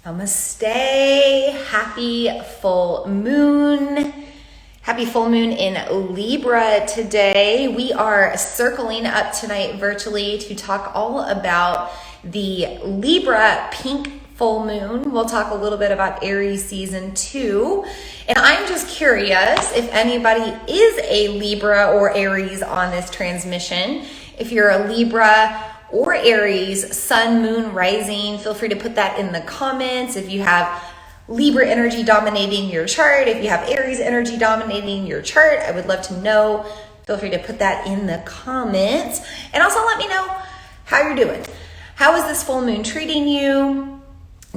Namaste. Happy full moon. Happy full moon in Libra today. We are circling up tonight virtually to talk all about the Libra pink full moon. We'll talk a little bit about Aries season 2. And I'm just curious if anybody is a Libra or Aries on this transmission. If you're a Libra or Aries, sun, moon, rising, feel free to put that in the comments. If you have Libra energy dominating your chart, if you have Aries energy dominating your chart, I would love to know. Feel free to put that in the comments. And also let me know how you're doing. How is this full moon treating you?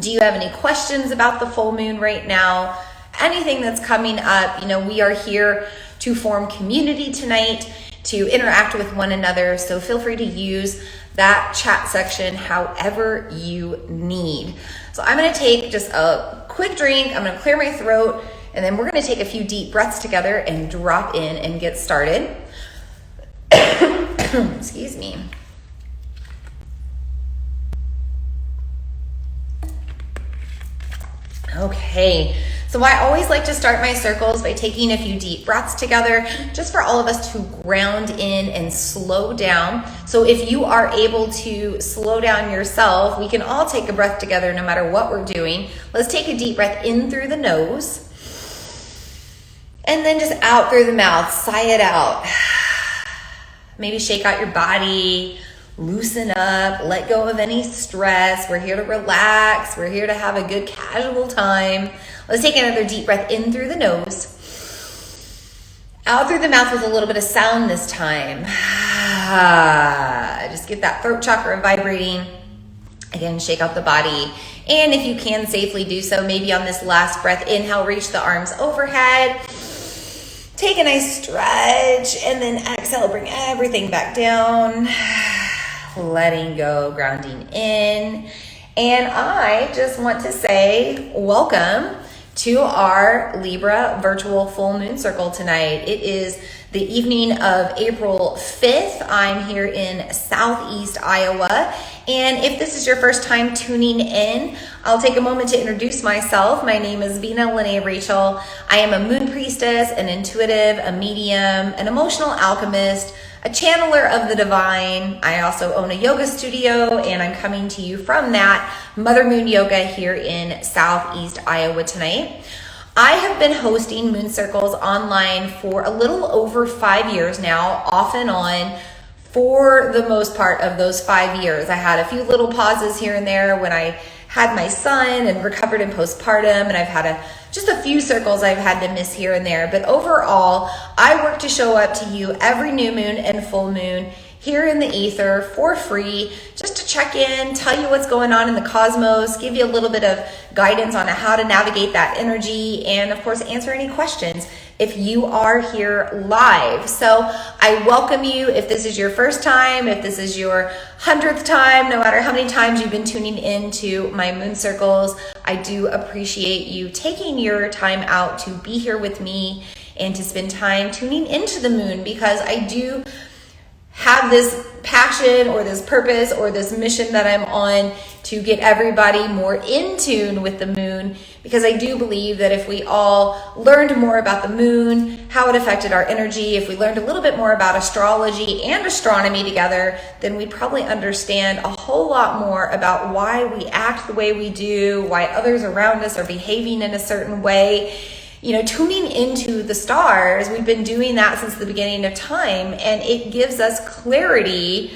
Do you have any questions about the full moon right now? Anything that's coming up, we are here to form community tonight, to interact with one another. So feel free to use that chat section however you need. So I'm going to take just a quick drink. I'm going to clear my throat, and then we're going to take a few deep breaths together and drop in and get started. Excuse me. Okay, so I always like to start my circles by taking a few deep breaths together, just for all of us to ground in and slow down. So if you are able to slow down yourself, we can all take a breath together no matter what we're doing. Let's take a deep breath in through the nose, and then just out through the mouth, sigh it out. Maybe shake out your body, loosen up, let go of any stress. We're here to relax. We're here to have a good casual time. Let's take another deep breath in through the nose. Out through the mouth with a little bit of sound this time. Just get that throat chakra vibrating. Again, shake out the body. And if you can safely do so, maybe on this last breath, inhale, reach the arms overhead. Take a nice stretch, and then exhale, bring everything back down. Letting go, grounding in. And I just want to say welcome to our Libra virtual full moon circle tonight. It is the evening of April 5th. I'm here in Southeast Iowa. And if this is your first time tuning in, I'll take a moment to introduce myself. My name is Vina Lene Rachel. I am a moon priestess, an intuitive, a medium, an emotional alchemist, a channeler of the divine. I also own a yoga studio, and I'm coming to you from that Mother Moon Yoga here in Southeast Iowa tonight. I have been hosting moon circles online for a little over 5 years now, off and on. For the most part of those 5 years, I had a few little pauses here and there when I had my son and recovered in postpartum, and I've had just a few circles I've had to miss here and there. But overall, I work to show up to you every new moon and full moon here in the ether for free, just to check in, tell you what's going on in the cosmos, give you a little bit of guidance on how to navigate that energy, and of course, answer any questions if you are here live. So I welcome you if this is your first time, if this is your 100th time, no matter how many times you've been tuning into my moon circles. I do appreciate you taking your time out to be here with me and to spend time tuning into the moon, because I do have this passion or this purpose or this mission that I'm on to get everybody more in tune with the moon, because I do believe that if we all learned more about the moon, how it affected our energy, if we learned a little bit more about astrology and astronomy together, then we'd probably understand a whole lot more about why we act the way we do, why others around us are behaving in a certain way. Tuning into the stars, we've been doing that since the beginning of time, and it gives us clarity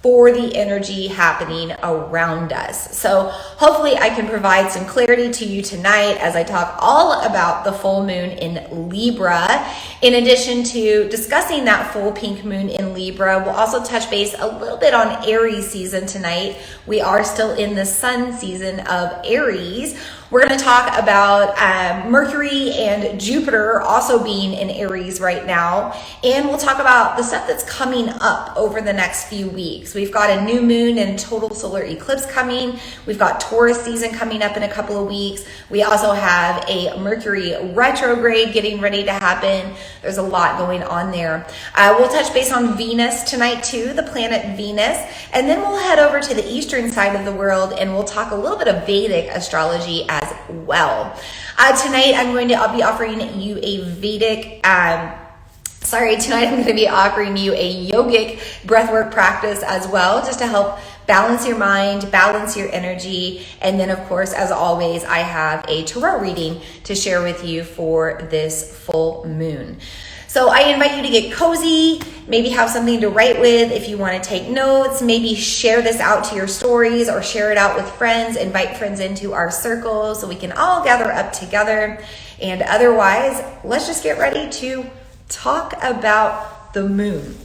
for the energy happening around us. So hopefully I can provide some clarity to you tonight as I talk all about the full moon in Libra. In addition to discussing that full pink moon in Libra, we'll also touch base a little bit on Aries season tonight. We are still in the sun season of Aries. We're going to talk about Mercury and Jupiter also being in Aries right now. And we'll talk about the stuff that's coming up over the next few weeks. We've got a new moon and total solar eclipse coming. We've got Taurus season coming up in a couple of weeks. We also have a Mercury retrograde getting ready to happen. There's a lot going on there. We'll touch base on Venus tonight too, the planet Venus. And then we'll head over to the eastern side of the world and we'll talk a little bit of Vedic astrology as well. Tonight I'm going to be offering you a Vedic, tonight I'm going to be offering you a yogic breathwork practice as well, just to help balance your mind, balance your energy. And then of course, as always, I have a tarot reading to share with you for this full moon. So I invite you to get cozy, maybe have something to write with if you want to take notes, maybe share this out to your stories or share it out with friends, invite friends into our circle so we can all gather up together. And otherwise, let's just get ready to talk about the moon.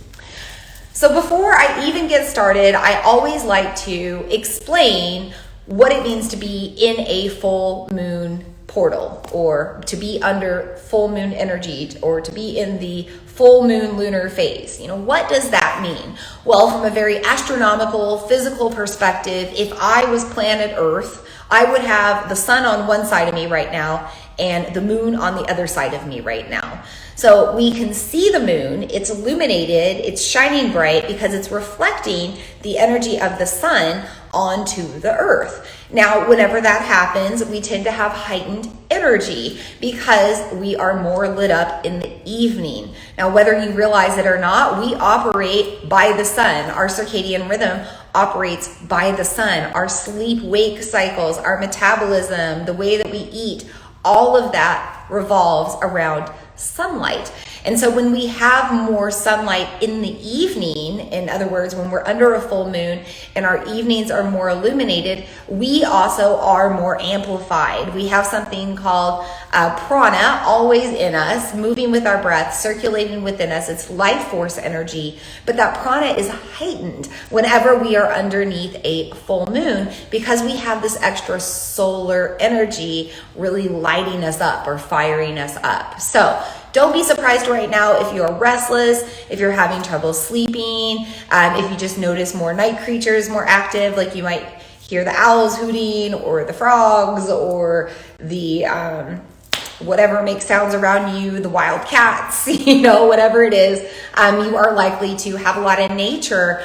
So before I even get started, I always like to explain what it means to be in a full moon portal, or to be under full moon energy, or to be in the full moon lunar phase. What does that mean? Well, from a very astronomical, physical perspective, if I was planet Earth, I would have the sun on one side of me right now and the moon on the other side of me right now. So we can see the moon, it's illuminated, it's shining bright because it's reflecting the energy of the sun onto the earth. Now, whenever that happens, we tend to have heightened energy because we are more lit up in the evening. Now, whether you realize it or not, we operate by the sun. Our circadian rhythm operates by the sun. Our sleep-wake cycles, our metabolism, the way that we eat, all of that revolves around sunlight. And so when we have more sunlight in the evening, in other words, when we're under a full moon and our evenings are more illuminated, we also are more amplified. We have something called prana always in us, moving with our breath, circulating within us. It's life force energy, but that prana is heightened whenever we are underneath a full moon because we have this extra solar energy really lighting us up or firing us up. So don't be surprised right now if you're restless, if you're having trouble sleeping, if you just notice more night creatures more active, like you might hear the owls hooting or the frogs or the whatever makes sounds around you, the wild cats, whatever it is, you are likely to have a lot of nature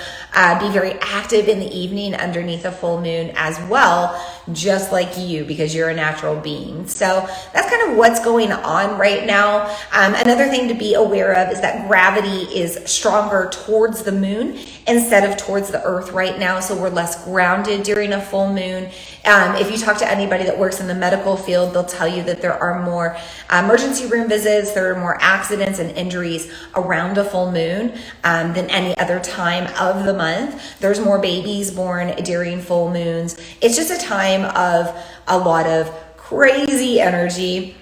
be very active in the evening underneath a full moon as well, just like you, because you're a natural being. So that's kind of what's going on right now. Another thing to be aware of is that gravity is stronger towards the moon instead of towards the earth right now. So we're less grounded during a full moon. If you talk to anybody that works in the medical field, they'll tell you that there are more emergency room visits, there are more accidents and injuries around a full moon than any other time of the month. There's more babies born during full moons. It's just a time of a lot of crazy energy,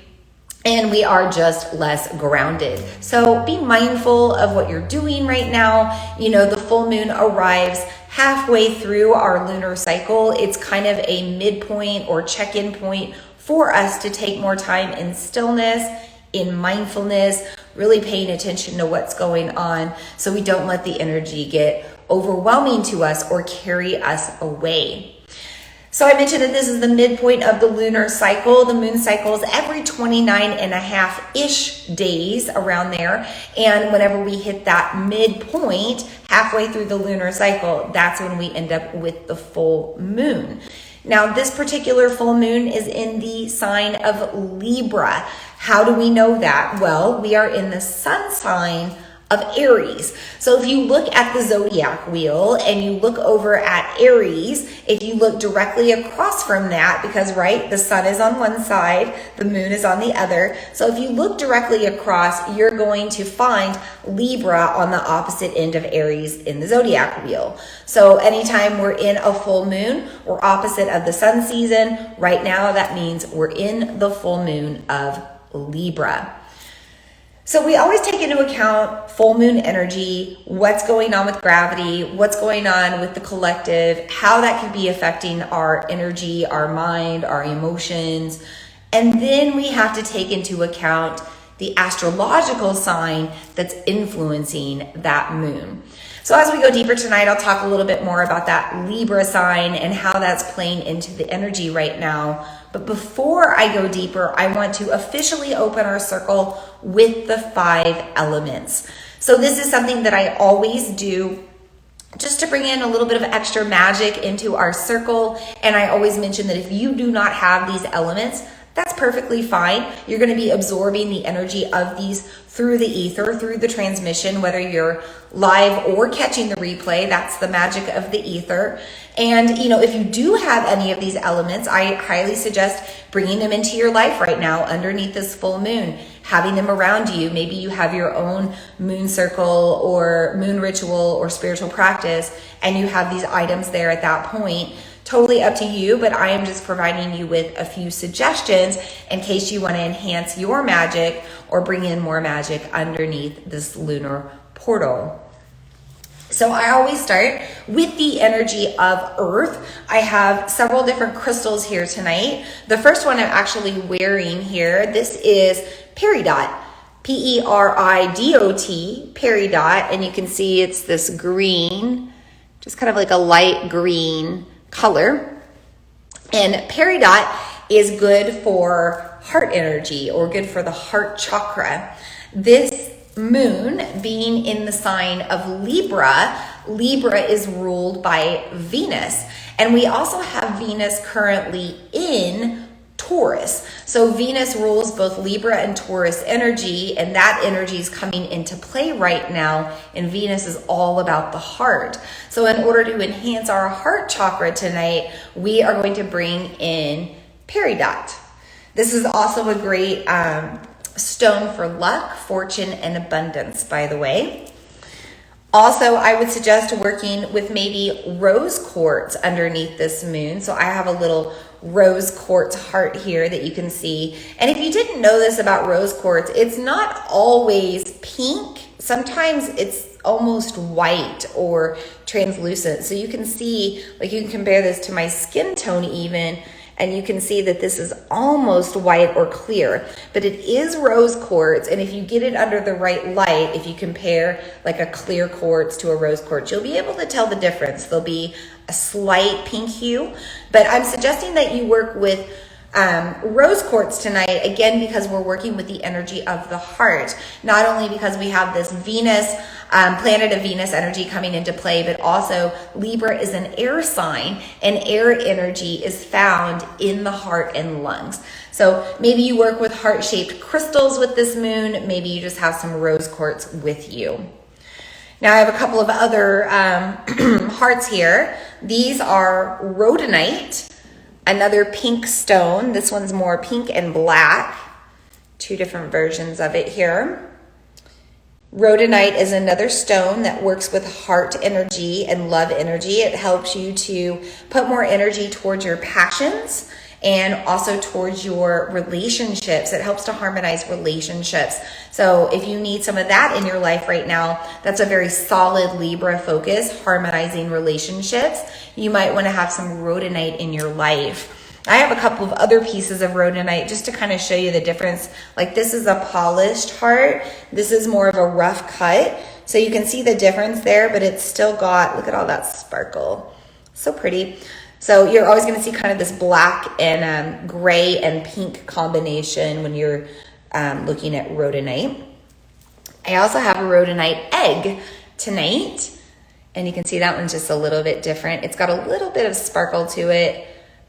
and we are just less grounded. So be mindful of what you're doing right now. The full moon arrives halfway through our lunar cycle. It's kind of a midpoint or check-in point for us to take more time in stillness, in mindfulness, really paying attention to what's going on so we don't let the energy get overwhelming to us or carry us away. So I mentioned that this is the midpoint of the lunar cycle. The moon cycle is every 29 and a half-ish days around there. And whenever we hit that midpoint, halfway through the lunar cycle, that's when we end up with the full moon. Now, this particular full moon is in the sign of Libra. How do we know that? Well, we are in the sun sign of Aries. So if you look at the zodiac wheel and you look over at Aries, if you look directly across from that, because the sun is on one side, the moon is on the other. So if you look directly across, you're going to find Libra on the opposite end of Aries in the zodiac wheel. So anytime we're in a full moon, we're opposite of the sun season. Right now, that means we're in the full moon of Libra. So we always take into account full moon energy, what's going on with gravity, what's going on with the collective, how that could be affecting our energy, our mind, our emotions. And then we have to take into account the astrological sign that's influencing that moon. So as we go deeper tonight, I'll talk a little bit more about that Libra sign and how that's playing into the energy right now. But before I go deeper, I want to officially open our circle with the 5 elements. So this is something that I always do just to bring in a little bit of extra magic into our circle. And I always mention that if you do not have these elements, that's perfectly fine. You're going to be absorbing the energy of these through the ether, through the transmission, whether you're live or catching the replay. That's the magic of the ether. And, if you do have any of these elements, I highly suggest bringing them into your life right now underneath this full moon, having them around you. Maybe you have your own moon circle or moon ritual or spiritual practice, and you have these items there at that point. Totally up to you, but I am just providing you with a few suggestions in case you want to enhance your magic or bring in more magic underneath this lunar portal. So I always start with the energy of Earth. I have several different crystals here tonight. The first one I'm actually wearing here, this is peridot, Peridot, peridot, and you can see it's this green, just kind of like a light green color. And peridot is good for heart energy or good for the heart chakra. This moon being in the sign of Libra, Libra is ruled by Venus. And we also have Venus currently in Taurus. So Venus rules both Libra and Taurus energy, and that energy is coming into play right now, and Venus is all about the heart. So in order to enhance our heart chakra tonight, we are going to bring in peridot. This is also a great stone for luck, fortune, and abundance, by the way. Also, I would suggest working with maybe rose quartz underneath this moon. So I have a little rose quartz heart here that you can see. And if you didn't know this about rose quartz, it's not always pink. Sometimes it's almost white or translucent. So you can see, like you can compare this to my skin tone even, and you can see that this is almost white or clear, but it is rose quartz. And if you get it under the right light, if you compare like a clear quartz to a rose quartz, you'll be able to tell the difference. There'll be a slight pink hue, but I'm suggesting that you work with rose quartz tonight, again, because we're working with the energy of the heart, not only because we have this Venus, planet of Venus energy coming into play, but also Libra is an air sign, and air energy is found in the heart and lungs. So maybe you work with heart-shaped crystals with this moon. Maybe you just have some rose quartz with you. Now I have a couple of other hearts here. These are rhodonite, another pink stone. This one's more pink and black. 2 different versions of it here. Rhodonite is another stone that works with heart energy and love energy. It helps you to put more energy towards your passions and also towards your relationships. It helps to harmonize relationships. So if you need some of that in your life right now, that's a very solid Libra focus, harmonizing relationships. You might want to have some rhodonite in your life. I have a couple of other pieces of rhodonite just to kind of show you the difference. Like this is a polished heart. This is more of a rough cut. So you can see the difference there, but it's still got, look at all that sparkle. So pretty. So you're always going to see kind of this black and gray and pink combination when you're looking at rhodonite. I also have a rhodonite egg tonight, and you can see that one's just a little bit different. It's got a little bit of sparkle to it,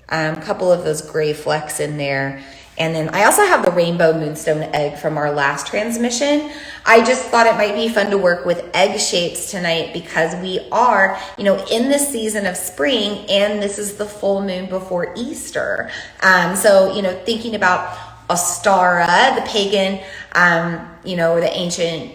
a couple of those gray flecks in there. And then I also have the rainbow moonstone egg from our last transmission. I just thought it might be fun to work with egg shapes tonight because we are, in this season of spring, and this is the full moon before Easter. So, thinking about Ostara, the pagan, or the ancient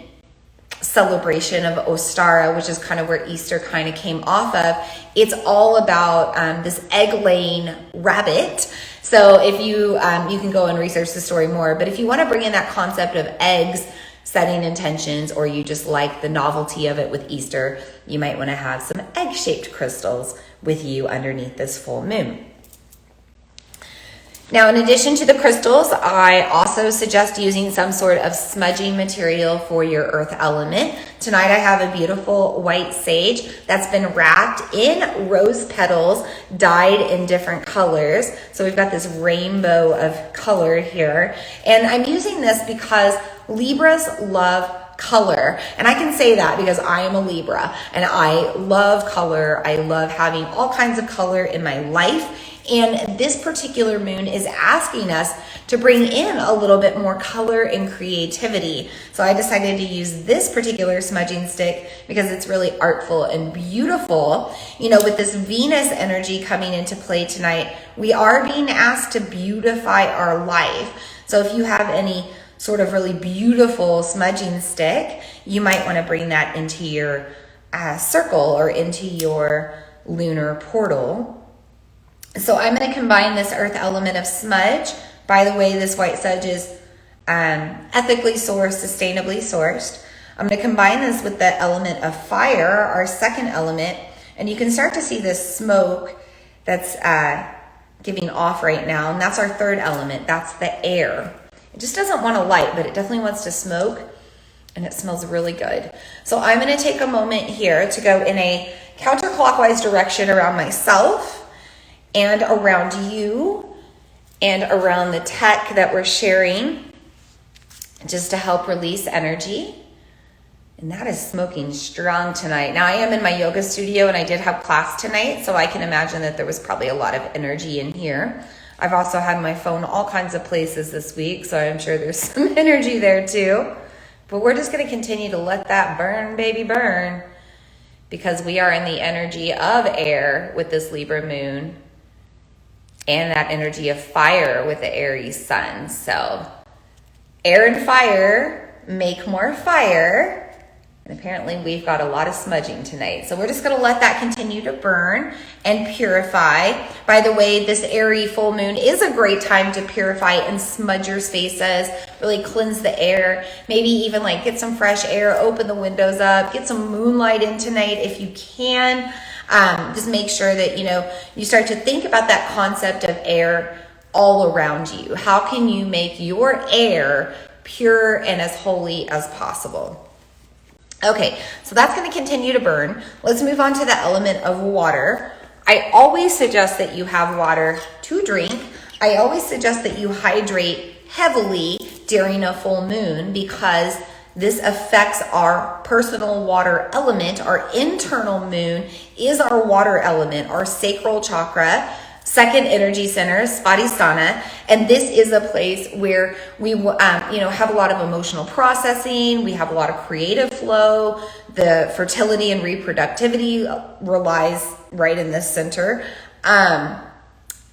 celebration of Ostara, which is kind of where Easter kind of came off of. It's all about this egg-laying rabbit. So if you can go and research the story more, but if you want to bring in that concept of eggs setting intentions, or you just like the novelty of it with Easter, you might want to have some egg-shaped crystals with you underneath this full moon. Now, in addition to the crystals, I also suggest using some sort of smudging material for your earth element. Tonight, I have a beautiful white sage that's been wrapped in rose petals, dyed in different colors. So we've got this rainbow of color here. And I'm using this because Libras love color. And I can say that because I am a Libra and I love color. I love having all kinds of color in my life. And this particular moon is asking us to bring in a little bit more color and creativity. So I decided to use this particular smudging stick because it's really artful and beautiful. You know, with this Venus energy coming into play tonight, we are being asked to beautify our life. So if you have any sort of really beautiful smudging stick, you might want to bring that into your circle or into your lunar portal. So I'm going to combine this earth element of smudge. By the way, this white sedge is ethically sourced, sustainably sourced. I'm going to combine this with the element of fire, our second element, and you can start to see this smoke that's giving off right now, and that's our third element. That's the air. It just doesn't want to light, but it definitely wants to smoke, and it smells really good. So I'm going to take a moment here to go in a counterclockwise direction around myself and around you and around the tech that we're sharing, just to help release energy. And that is smoking strong tonight. Now, I am in my yoga studio and I did have class tonight, so I can imagine that there was probably a lot of energy in here. I've also had my phone all kinds of places this week, so I'm sure there's some energy there too. But we're just going to continue to let that burn, baby, burn, because we are in the energy of air with this Libra moon, and that energy of fire with the Aries sun. So air and fire make more fire. And apparently we've got a lot of smudging tonight. So we're just going to let that continue to burn and purify. By the way, this airy full moon is a great time to purify and smudge your spaces, really cleanse the air, maybe even like get some fresh air, open the windows up, get some moonlight in tonight if you can. Just make sure that, you start to think about that concept of air all around you. How can you make your air pure and as holy as possible? Okay, so that's going to continue to burn. Let's move on to the element of water. I always suggest that you have water to drink. I always suggest that you hydrate heavily during a full moon because this affects our personal water element. Our internal moon is our water element, our sacral chakra, second energy center, Svadhisthana, and this is a place where we have a lot of emotional processing, we have a lot of creative flow, the fertility and reproductivity relies right in this center.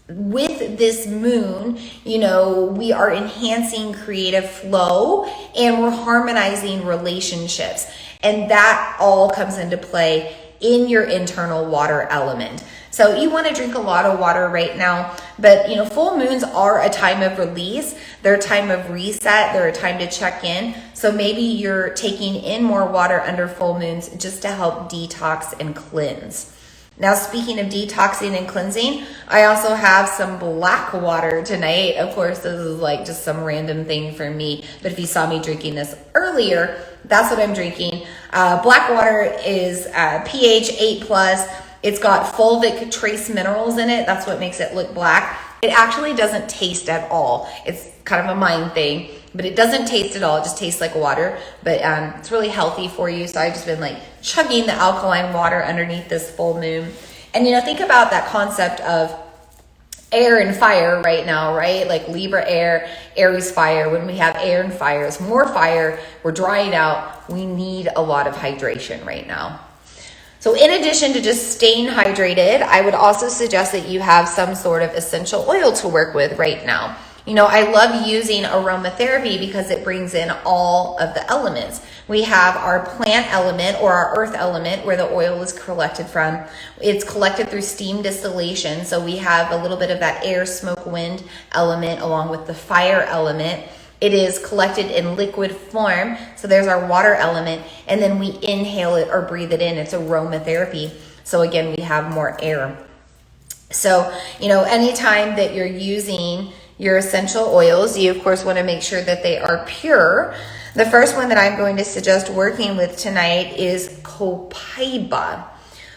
With this moon, we are enhancing creative flow and we're harmonizing relationships, and that all comes into play in your internal water element. So you want to drink a lot of water right now, but full moons are a time of release. They're a time of reset. They're a time to check in. So maybe you're taking in more water under full moons just to help detox and cleanse. Now, speaking of detoxing and cleansing, I also have some black water tonight. Of course, this is like just some random thing for me, but if you saw me drinking this earlier, that's what I'm drinking. Black water is pH 8+. It's got fulvic trace minerals in it. That's what makes it look black. It actually doesn't taste at all. It's kind of a mind thing, but it doesn't taste at all. It just tastes like water, but it's really healthy for you. So I've just been like chugging the alkaline water underneath this full moon. And think about that concept of air and fire right now, right? Like Libra air, Aries fire. When we have air and fire, it's more fire. We're drying out. We need a lot of hydration right now. So in addition to just staying hydrated, I would also suggest that you have some sort of essential oil to work with right now. I love using aromatherapy because it brings in all of the elements. We have our plant element or our earth element where the oil is collected from. It's collected through steam distillation. So we have a little bit of that air, smoke, wind element along with the fire element. It is collected in liquid form. So there's our water element. And then we inhale it or breathe it in. It's aromatherapy. So again, we have more air. So, anytime that you're using your essential oils, you of course want to make sure that they are pure. The first one that I'm going to suggest working with tonight is copaiba.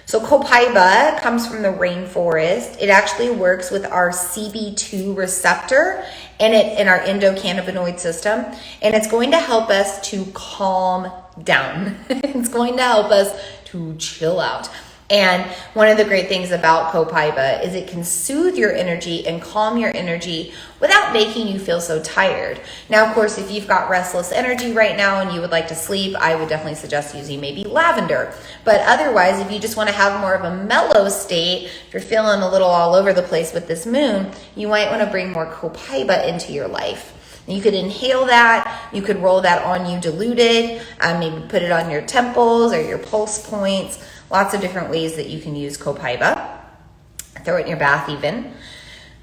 So copaiba comes from the rainforest. It actually works with our CB2 receptor in our endocannabinoid system. And it's going to help us to calm down. It's going to help us to chill out. And one of the great things about copaiba is it can soothe your energy and calm your energy without making you feel so tired. Now, of course, if you've got restless energy right now and you would like to sleep, I would definitely suggest using maybe lavender. But otherwise, if you just want to have more of a mellow state, if you're feeling a little all over the place with this moon, you might want to bring more copaiba into your life. You could inhale that, you could roll that on you diluted, maybe put it on your temples or your pulse points. Lots of different ways that you can use copaiba. Throw it in your bath even.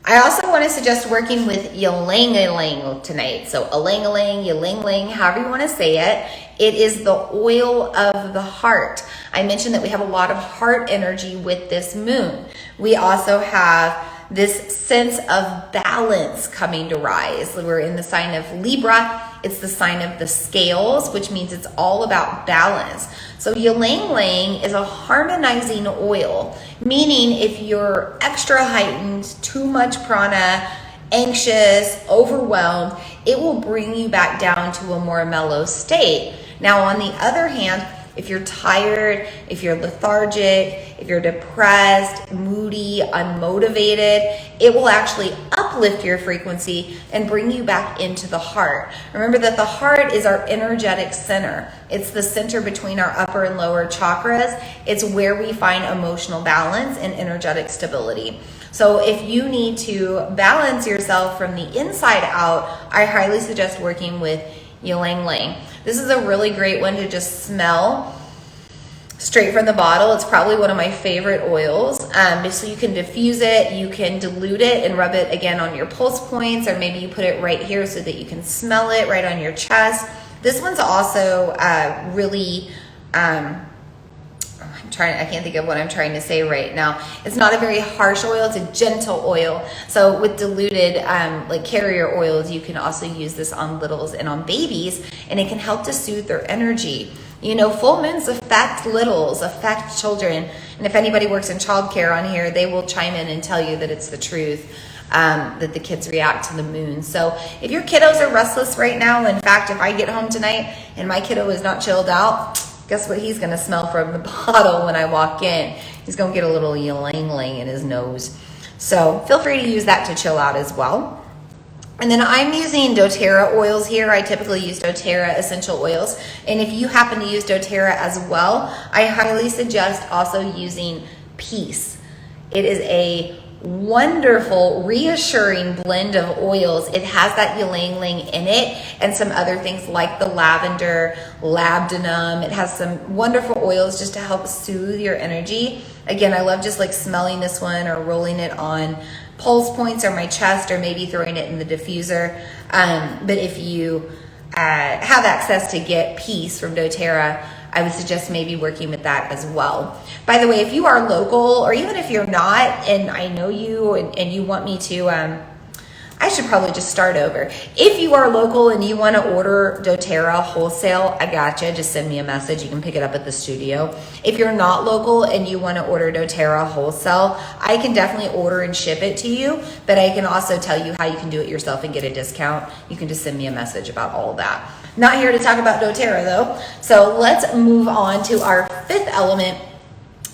I also want to suggest working with ylang-ylang tonight. So ylang-ylang, ylang-ylang, however you want to say it. It is the oil of the heart. I mentioned that we have a lot of heart energy with this moon. We also have this sense of balance coming to rise. We're in the sign of Libra. It's the sign of the scales, which means it's all about balance. So ylang-ylang is a harmonizing oil, meaning if you're extra heightened, too much prana, anxious, overwhelmed, it will bring you back down to a more mellow state. Now, on the other hand, if you're tired, if you're lethargic, if you're depressed, moody, unmotivated, it will actually uplift your frequency and bring you back into the heart. Remember that the heart is our energetic center. It's the center between our upper and lower chakras. It's where we find emotional balance and energetic stability. So if you need to balance yourself from the inside out, I highly suggest working with ylang-ylang. This is a really great one to just smell straight from the bottle. It's probably one of my favorite oils. So you can diffuse it, you can dilute it and rub it again on your pulse points, or maybe you put it right here so that you can smell it right on your chest. This one's also really, I can't think of what I'm trying to say right now. It's not a very harsh oil, it's a gentle oil. So with diluted like carrier oils, you can also use this on littles and on babies, and it can help to soothe their energy. Full moons affect littles, affect children. And if anybody works in childcare on here, they will chime in and tell you that it's the truth, that the kids react to the moon. So if your kiddos are restless right now, in fact, if I get home tonight and my kiddo is not chilled out, guess what he's going to smell from the bottle when I walk in? He's going to get a little ylang-ylang in his nose. So feel free to use that to chill out as well. And then I'm using doTERRA oils here. I typically use doTERRA essential oils. And if you happen to use doTERRA as well, I highly suggest also using Peace. It is a wonderful, reassuring blend of oils. It has that ylang-ylang in it and some other things like the lavender, labdanum. It has some wonderful oils just to help soothe your energy. Again, I love just like smelling this one or rolling it on pulse points or my chest, or maybe throwing it in the diffuser. But if you have access to get Peace from doTERRA, I would suggest maybe working with that as well. By the way, if you are local, or even if you're not, and I know you and you want me to, I should probably just start over. If you are local and you want to order doTERRA wholesale, I gotcha. Just send me a message. You can pick it up at the studio. If you're not local and you want to order doTERRA wholesale, I can definitely order and ship it to you, but I can also tell you how you can do it yourself and get a discount. You can just send me a message about all that. Not here to talk about doTERRA though. So let's move on to our fifth element,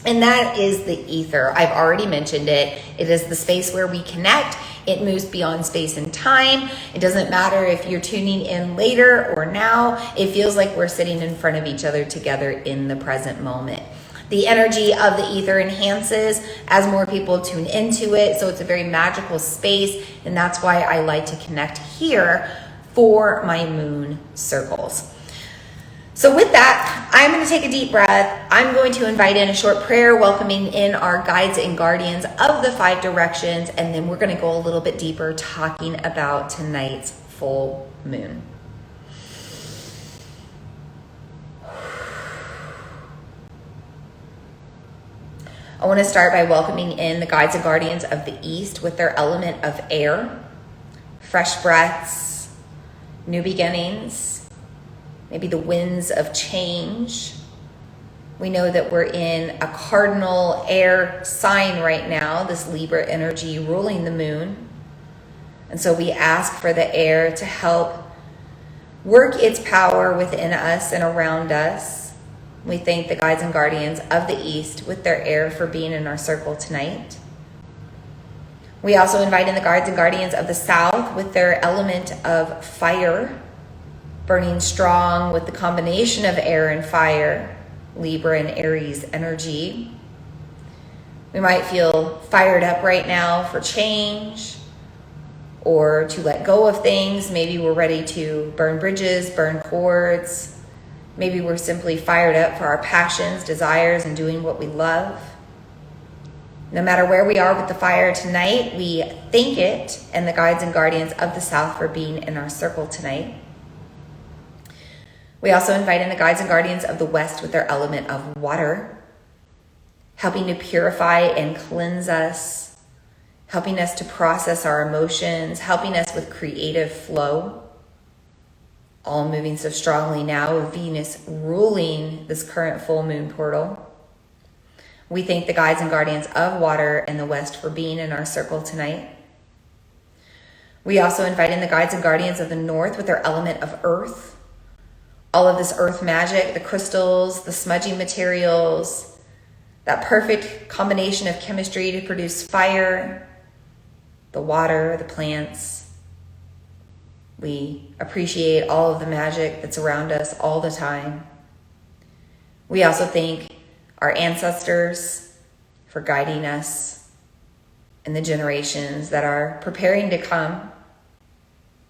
and that is the ether. I've already mentioned it. It is the space where we connect. It moves beyond space and time. It doesn't matter if you're tuning in later or now. It feels like we're sitting in front of each other together in the present moment. The energy of the ether enhances as more people tune into it. So it's a very magical space. And that's why I like to connect here for my moon circles. So with that, I'm going to take a deep breath. I'm going to invite in a short prayer, welcoming in our guides and guardians of the 5 directions. And then we're going to go a little bit deeper talking about tonight's full moon. I want to start by welcoming in the guides and guardians of the East with their element of air, fresh breaths, new beginnings, maybe the winds of change. We know that we're in a cardinal air sign right now, this Libra energy ruling the moon. And so we ask for the air to help work its power within us and around us. We thank the guides and guardians of the East with their air for being in our circle tonight. We also invite in the guides and guardians of the South with their element of fire, burning strong with the combination of air and fire, Libra and Aries energy. We might feel fired up right now for change or to let go of things. Maybe we're ready to burn bridges, burn cords. Maybe we're simply fired up for our passions, desires, and doing what we love. No matter where we are with the fire tonight, we thank it and the guides and guardians of the South for being in our circle tonight. We also invite in the guides and guardians of the West with their element of water, helping to purify and cleanse us, helping us to process our emotions, helping us with creative flow. All moving so strongly now with Venus ruling this current full moon portal. We thank the guides and guardians of water in the West for being in our circle tonight. We also invite in the guides and guardians of the North with their element of earth. All of this earth magic, the crystals, the smudging materials, that perfect combination of chemistry to produce fire, the water, the plants. We appreciate all of the magic that's around us all the time. We also thank our ancestors for guiding us and the generations that are preparing to come.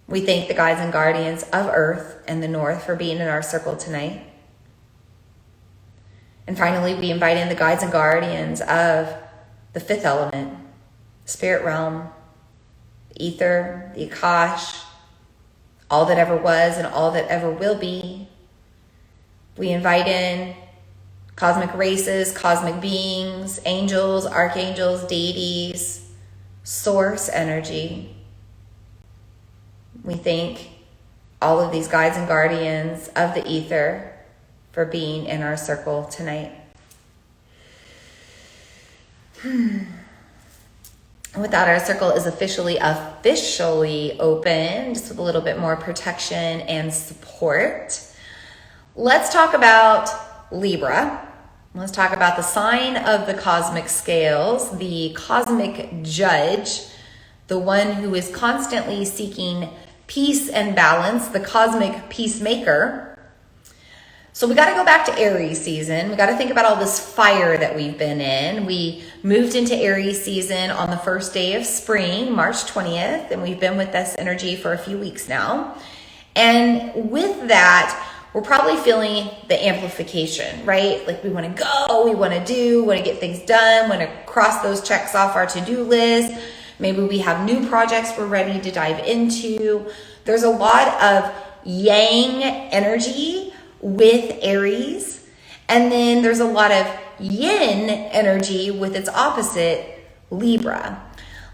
We thank the guides and guardians of Earth and the North for being in our circle tonight. And finally, we invite in the guides and guardians of the fifth element, the spirit realm, the ether, the Akash, all that ever was and all that ever will be. We invite in cosmic races, cosmic beings, angels, archangels, deities, source energy. We thank all of these guides and guardians of the ether for being in our circle tonight. And with that, our circle is officially open, just with a little bit more protection and support. Let's talk about Libra. Let's talk about the sign of the cosmic scales, the cosmic judge, the one who is constantly seeking peace and balance, the cosmic peacemaker. So we got to go back to Aries season. We got to think about all this fire that we've been in. We moved into Aries season on the first day of spring, March 20th, and we've been with this energy for a few weeks now. And with that, we're probably feeling the amplification, right? Like we want to go, we want to do, want to get things done, want to cross those checks off our to-do list. Maybe we have new projects we're ready to dive into. There's a lot of yang energy with Aries, and then there's a lot of yin energy with its opposite, Libra.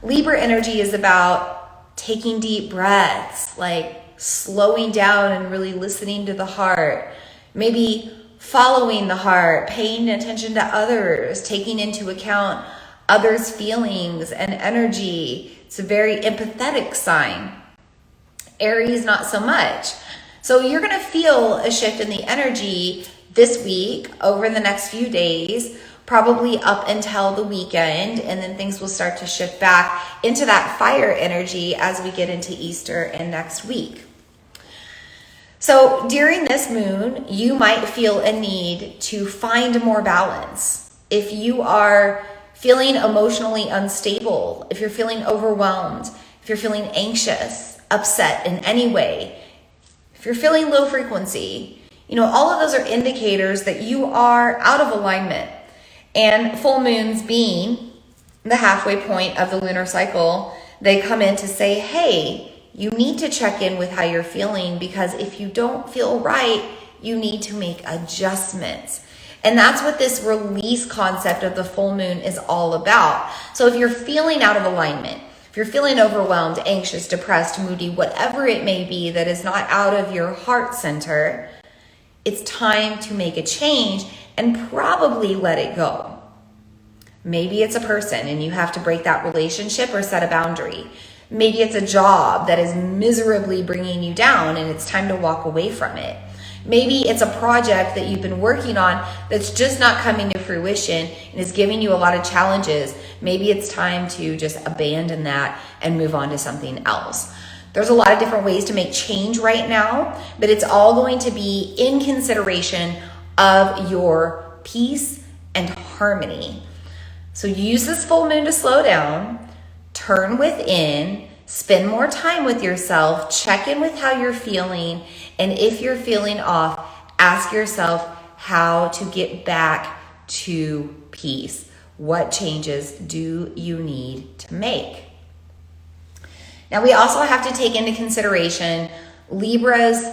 Libra energy is about taking deep breaths, like slowing down and really listening to the heart, maybe following the heart, paying attention to others, taking into account others' feelings and energy. It's a very empathetic sign. Aries, not so much. So you're going to feel a shift in the energy this week, over the next few days, probably up until the weekend, and then things will start to shift back into that fire energy as we get into Easter and next week. So during this moon, you might feel a need to find more balance. If you are feeling emotionally unstable, if you're feeling overwhelmed, if you're feeling anxious, upset in any way, if you're feeling low frequency, all of those are indicators that you are out of alignment. And full moons being the halfway point of the lunar cycle, they come in to say, hey, you need to check in with how you're feeling, because if you don't feel right, you need to make adjustments. And that's what this release concept of the full moon is all about. So if you're feeling out of alignment, if you're feeling overwhelmed, anxious, depressed, moody, whatever it may be that is not out of your heart center, it's time to make a change and probably let it go. Maybe it's a person and you have to break that relationship or set a boundary. Maybe it's a job that is miserably bringing you down and it's time to walk away from it. Maybe it's a project that you've been working on that's just not coming to fruition and is giving you a lot of challenges. Maybe it's time to just abandon that and move on to something else. There's a lot of different ways to make change right now, but it's all going to be in consideration of your peace and harmony. So use this full moon to slow down, turn within, spend more time with yourself, check in with how you're feeling, and if you're feeling off, ask yourself how to get back to peace. What changes do you need to make? Now, we also have to take into consideration Libra's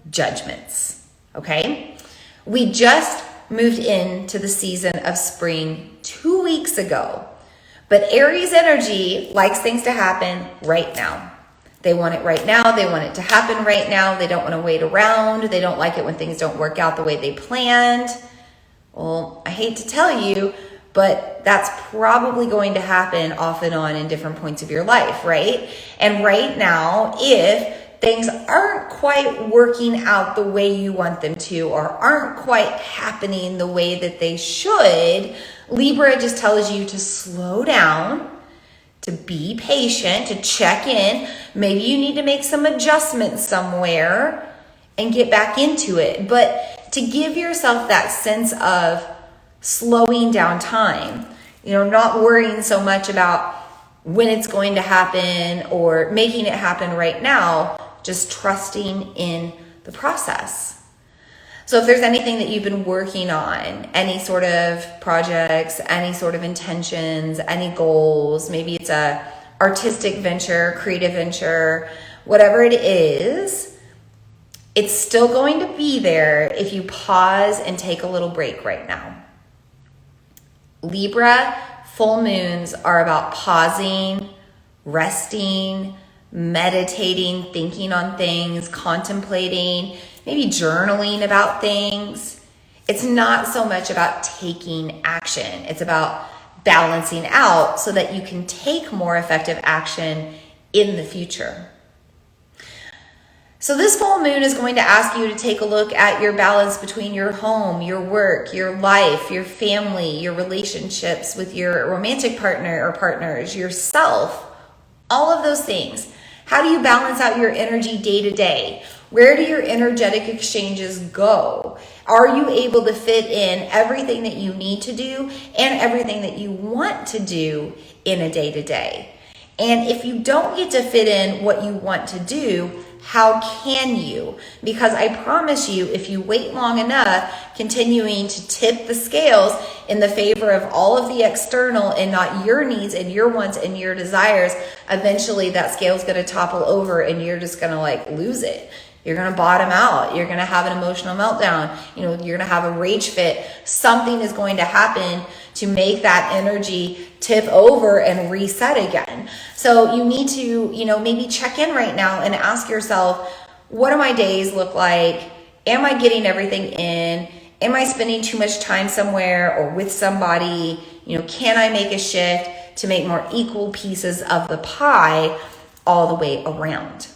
judgments, okay? We just moved into the season of spring 2 weeks ago, but Aries energy likes things to happen right now. They want it right now. They want it to happen right now. They don't want to wait around. They don't like it when things don't work out the way they planned. Well, I hate to tell you, but that's probably going to happen off and on in different points of your life, right? And right now, if things aren't quite working out the way you want them to, or aren't quite happening the way that they should, Libra just tells you to slow down, to be patient, to check in. Maybe you need to make some adjustments somewhere and get back into it. But to give yourself that sense of slowing down time, not worrying so much about when it's going to happen or making it happen right now, just trusting in the process. So if there's anything that you've been working on, any sort of projects, any sort of intentions, any goals, maybe it's a artistic venture, creative venture, whatever it is, it's still going to be there if you pause and take a little break right now. Libra full moons are about pausing, resting, meditating, thinking on things, contemplating, maybe journaling about things. It's not so much about taking action. It's about balancing out so that you can take more effective action in the future. So this full moon is going to ask you to take a look at your balance between your home, your work, your life, your family, your relationships with your romantic partner or partners, yourself, all of those things. How do you balance out your energy day to day? Where do your energetic exchanges go? Are you able to fit in everything that you need to do and everything that you want to do in a day to day? And if you don't get to fit in what you want to do, how can you? Because I promise you, if you wait long enough, continuing to tip the scales in the favor of all of the external and not your needs and your wants and your desires, eventually that scale's going to topple over and you're just going to lose it. You're going to bottom out. You're going to have an emotional meltdown. You're going to have a rage fit. Something is going to happen to make that energy tip over and reset again. So you need to, maybe check in right now and ask yourself, what do my days look like? Am I getting everything in? Am I spending too much time somewhere or with somebody? Can I make a shift to make more equal pieces of the pie all the way around?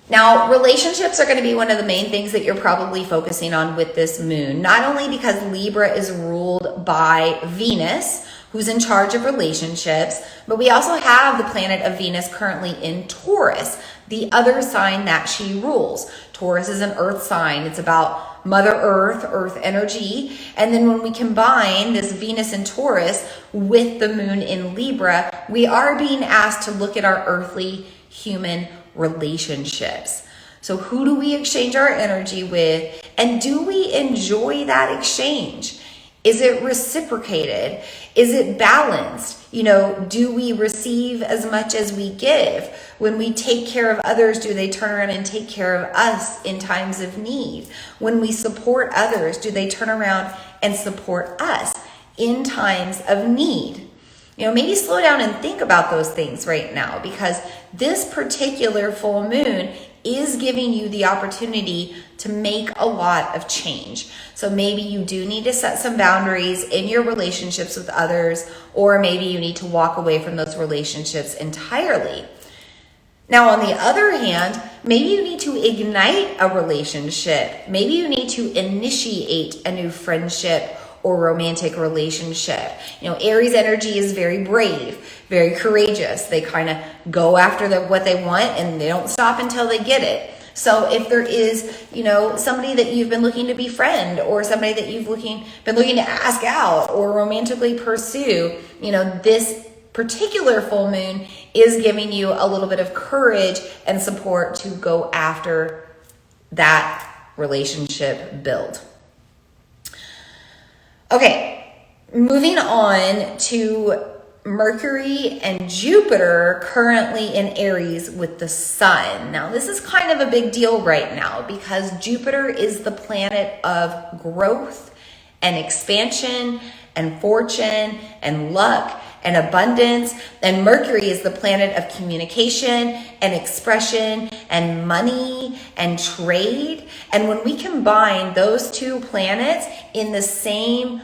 Now, relationships are going to be one of the main things that you're probably focusing on with this moon, not only because Libra is ruled by Venus, who's in charge of relationships, but we also have the planet of Venus currently in Taurus, the other sign that she rules. Taurus is an earth sign. It's about Mother Earth, earth energy. And then when we combine this Venus in Taurus with the moon in Libra, we are being asked to look at our earthly human relationships. So who do we exchange our energy with? And do we enjoy that exchange? Is it reciprocated? Is it balanced? Do we receive as much as we give? When we take care of others, do they turn around and take care of us in times of need? When we support others, do they turn around and support us in times of need? Maybe slow down and think about those things right now, because this particular full moon is giving you the opportunity to make a lot of change. So maybe you do need to set some boundaries in your relationships with others, or maybe you need to walk away from those relationships entirely. Now, on the other hand, maybe you need to ignite a relationship. Maybe you need to initiate a new friendship or romantic relationship. Aries energy is very brave, very courageous. They kind of go after what they want, and they don't stop until they get it. So if there is, somebody that you've been looking to befriend, or somebody that you've been looking to ask out or romantically pursue, this particular full moon is giving you a little bit of courage and support to go after that relationship build. Okay, moving on to Mercury and Jupiter currently in Aries with the sun. Now, this is kind of a big deal right now, because Jupiter is the planet of growth and expansion and fortune and luck and abundance, and Mercury is the planet of communication and expression and money and trade. And when we combine those two planets in the same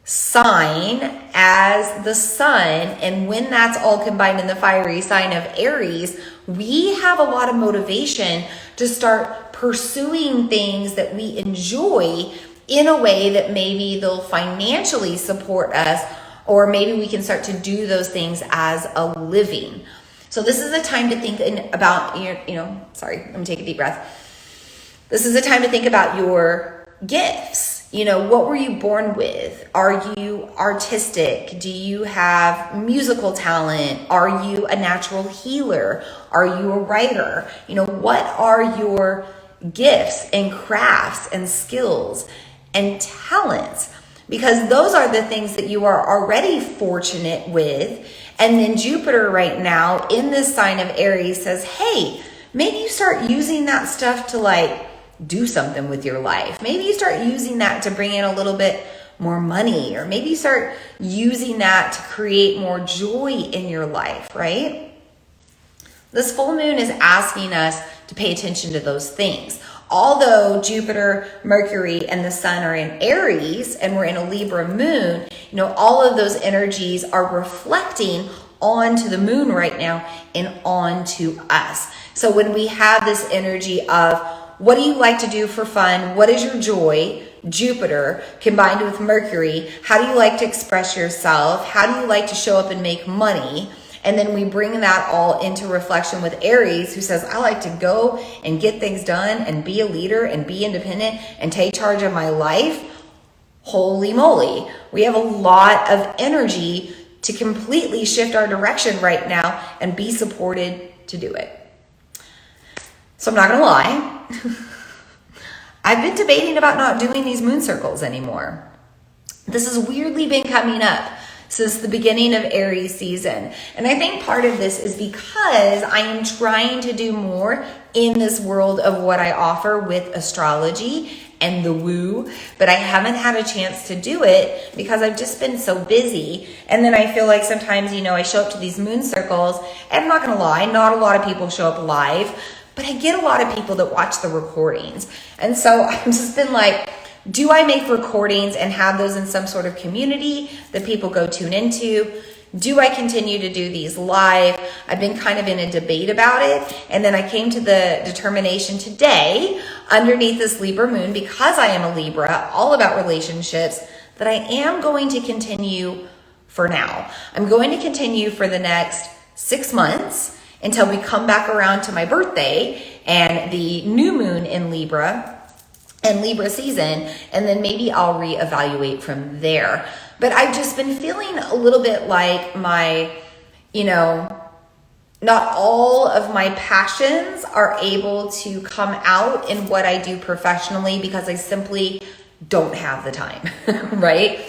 sign as the sun, and when that's all combined in the fiery sign of Aries, we have a lot of motivation to start pursuing things that we enjoy in a way that maybe they'll financially support us, or maybe we can start to do those things as a living. So this is a time to think about, let me take a deep breath. This is a time to think about your gifts. What were you born with? Are you artistic? Do you have musical talent? Are you a natural healer? Are you a writer? What are your gifts and crafts and skills and talents? Because those are the things that you are already fortunate with. And then Jupiter right now in this sign of Aries says, hey, maybe you start using that stuff to do something with your life. Maybe you start using that to bring in a little bit more money, or maybe you start using that to create more joy in your life, right? This full moon is asking us to pay attention to those things. Although Jupiter, Mercury, and the sun are in Aries, and we're in a Libra moon, all of those energies are reflecting onto the moon right now and onto us. So when we have this energy of, what do you like to do for fun? What is your joy? Jupiter combined with Mercury. How do you like to express yourself? How do you like to show up and make money? And then we bring that all into reflection with Aries, who says, I like to go and get things done and be a leader and be independent and take charge of my life. Holy moly. We have a lot of energy to completely shift our direction right now and be supported to do it. So I'm not going to lie. I've been debating about not doing these moon circles anymore. This has weirdly been coming up since the beginning of Aries season. And I think part of this is because I am trying to do more in this world of what I offer with astrology and the woo, but I haven't had a chance to do it because I've just been so busy. And then I feel like sometimes, I show up to these moon circles, and I'm not gonna lie, not a lot of people show up live, but I get a lot of people that watch the recordings. And so I've just been like, do I make recordings and have those in some sort of community that people go tune into? Do I continue to do these live? I've been kind of in a debate about it. And then I came to the determination today, underneath this Libra moon, because I am a Libra, all about relationships, that I am going to continue for now. I'm going to continue for the next 6 months until we come back around to my birthday and the new moon in Libra and Libra season, and then maybe I'll reevaluate from there. But I've just been feeling a little bit like my, not all of my passions are able to come out in what I do professionally because I simply don't have the time, right?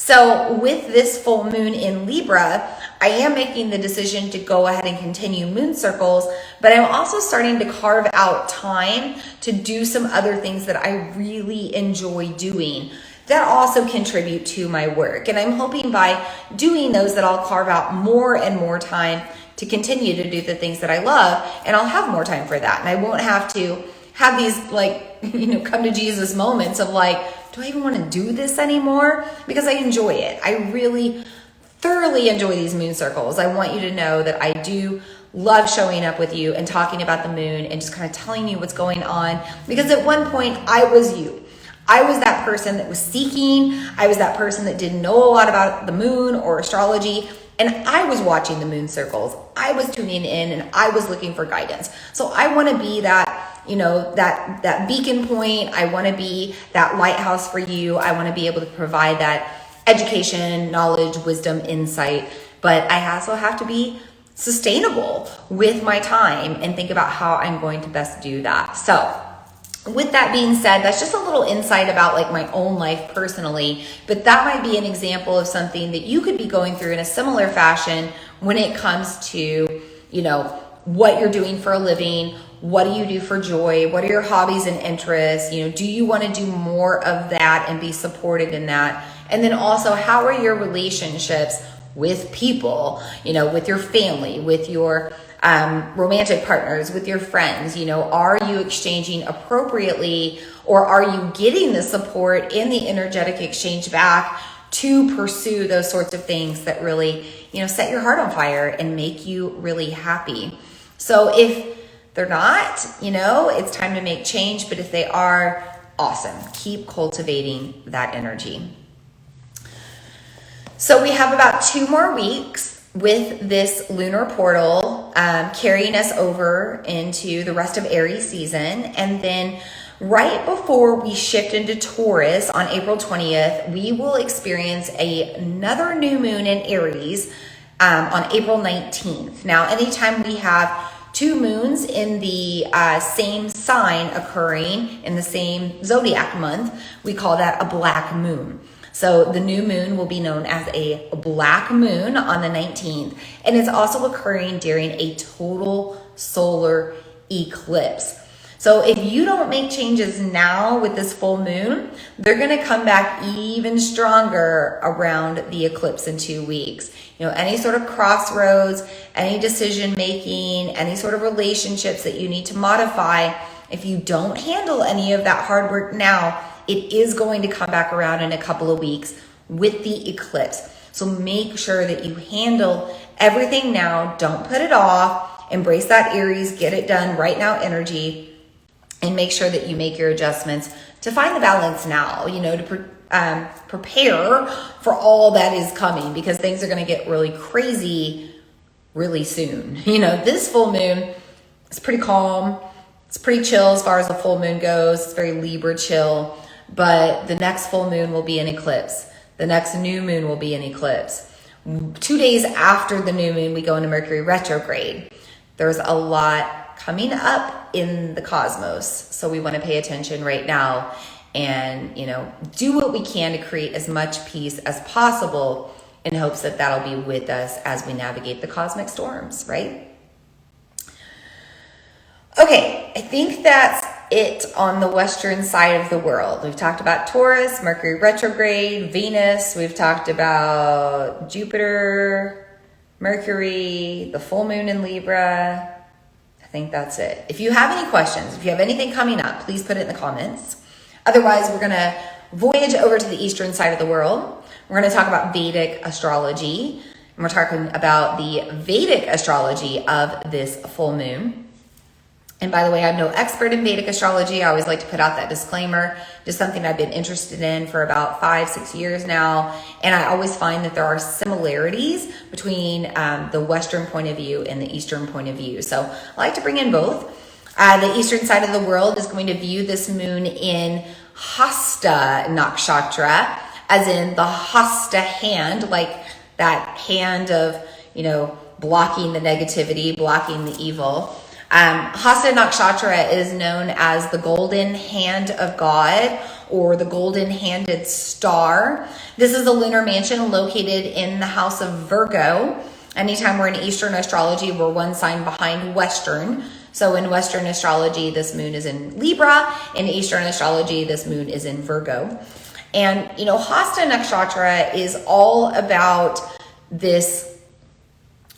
So with this full moon in Libra, I am making the decision to go ahead and continue moon circles, but I'm also starting to carve out time to do some other things that I really enjoy doing that also contribute to my work. And I'm hoping by doing those that I'll carve out more and more time to continue to do the things that I love, and I'll have more time for that. And I won't have to have these come to Jesus moments of do I even want to do this anymore? Because I enjoy it. I really thoroughly enjoy these moon circles. I want you to know that I do love showing up with you and talking about the moon and just kind of telling you what's going on. Because at one point I was you. I was that person that was seeking. I was that person that didn't know a lot about the moon or astrology. And I was watching the moon circles. I was tuning in and I was looking for guidance. So I want to be that, that beacon point. I want to be that lighthouse for you. I want to be able to provide that education, knowledge, wisdom, insight. But I also have to be sustainable with my time and think about how I'm going to best do that. So with that being said, that's just a little insight about my own life personally, but that might be an example of something that you could be going through in a similar fashion when it comes to, what you're doing for a living. What do you do for joy? What are your hobbies and interests? Do you want to do more of that and be supported in that? And then also, how are your relationships with people, with your family, with your romantic partners, with your friends? Are you exchanging appropriately, or are you getting the support in the energetic exchange back to pursue those sorts of things that really, set your heart on fire and make you really happy? So if they're not, it's time to make change. But if they are, awesome. Keep cultivating that energy. So we have about 2 more weeks with this lunar portal carrying us over into the rest of Aries season. And then right before we shift into Taurus on April 20th, we will experience another new moon in Aries on April 19th. Now, anytime we have 2 moons in the same sign occurring in the same zodiac month, we call that a black moon. So the new moon will be known as a black moon on the 19th, and it's also occurring during a total solar eclipse. So if you don't make changes now with this full moon, they're going to come back even stronger around the eclipse in 2 weeks. Any sort of crossroads, any decision making, any sort of relationships that you need to modify, if you don't handle any of that hard work now, it is going to come back around in a couple of weeks with the eclipse. So make sure that you handle everything now. Don't put it off. Embrace that Aries, get it done right now energy, and make sure that you make your adjustments to find the balance now, to prepare for all that is coming, because things are going to get really crazy really soon. This full moon is pretty calm. It's pretty chill as far as the full moon goes. It's very Libra chill. But the next full moon will be an eclipse. The next new moon will be an eclipse. 2 days after the new moon, we go into Mercury retrograde. There's a lot coming up in the cosmos. So we want to pay attention right now and, do what we can to create as much peace as possible in hopes that that'll be with us as we navigate the cosmic storms, right? Okay, I think that's it on the Western side of the world. We've talked about Taurus, Mercury retrograde, Venus. We've talked about Jupiter, Mercury, the full moon in Libra. I think that's it. If you have any questions, if you have anything coming up, please put it in the comments. Otherwise, we're going to voyage over to the Eastern side of the world. We're going to talk about Vedic astrology. And we're talking about the Vedic astrology of this full moon. And by the way, I'm no expert in Vedic astrology. I always like to put out that disclaimer. Just something I've been interested in for about 5-6 years now. And I always find that there are similarities between the Western point of view and the Eastern point of view. So I like to bring in both. The Eastern side of the world is going to view this moon in Hasta Nakshatra, as in the Hasta hand, like that hand of, blocking the negativity, blocking the evil. Hasta Nakshatra is known as the golden hand of God, or the golden handed star. This is a lunar mansion located in the house of Virgo. Anytime we're in Eastern astrology, we're one sign behind Western. So in Western astrology, this moon is in Libra. In Eastern astrology, this moon is in Virgo. And, Hasta Nakshatra is all about this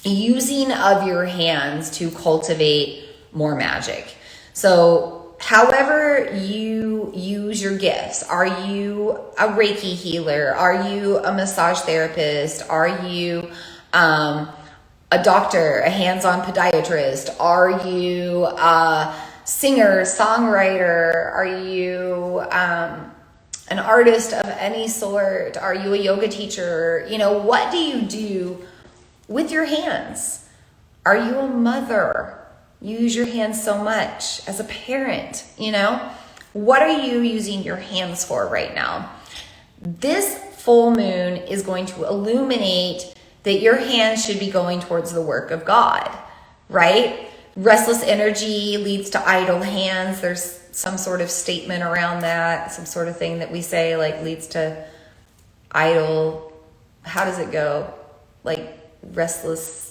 using of your hands to cultivate more magic. So however you use your gifts, are you a Reiki healer? Are you a massage therapist? Are you a doctor, a hands-on podiatrist? Are you a singer, songwriter? Are you an artist of any sort? Are you a yoga teacher? What do you do with your hands? Are you a mother? You use your hands so much as a parent, What are you using your hands for right now? This full moon is going to illuminate that your hands should be going towards the work of God, right? Restless energy leads to idle hands. There's some sort of statement around that, some sort of thing that we say like leads to idle. How does it go? Like restless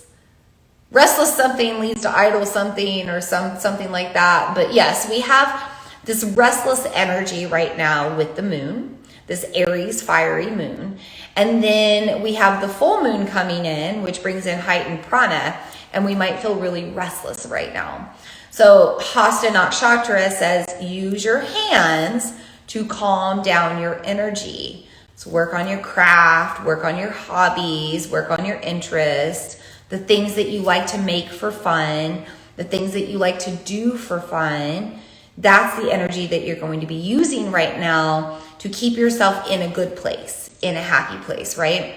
something leads to idle something, or something like that. But yes, we have this restless energy right now with the moon, this Aries fiery moon. And then we have the full moon coming in, which brings in heightened prana, and we might feel really restless right now. So Hasta Nakshatra says, use your hands to calm down your energy. So work on your craft, work on your hobbies, work on your interests, the things that you like to make for fun, the things that you like to do for fun. That's the energy that you're going to be using right now to keep yourself in a good place, in a happy place, right?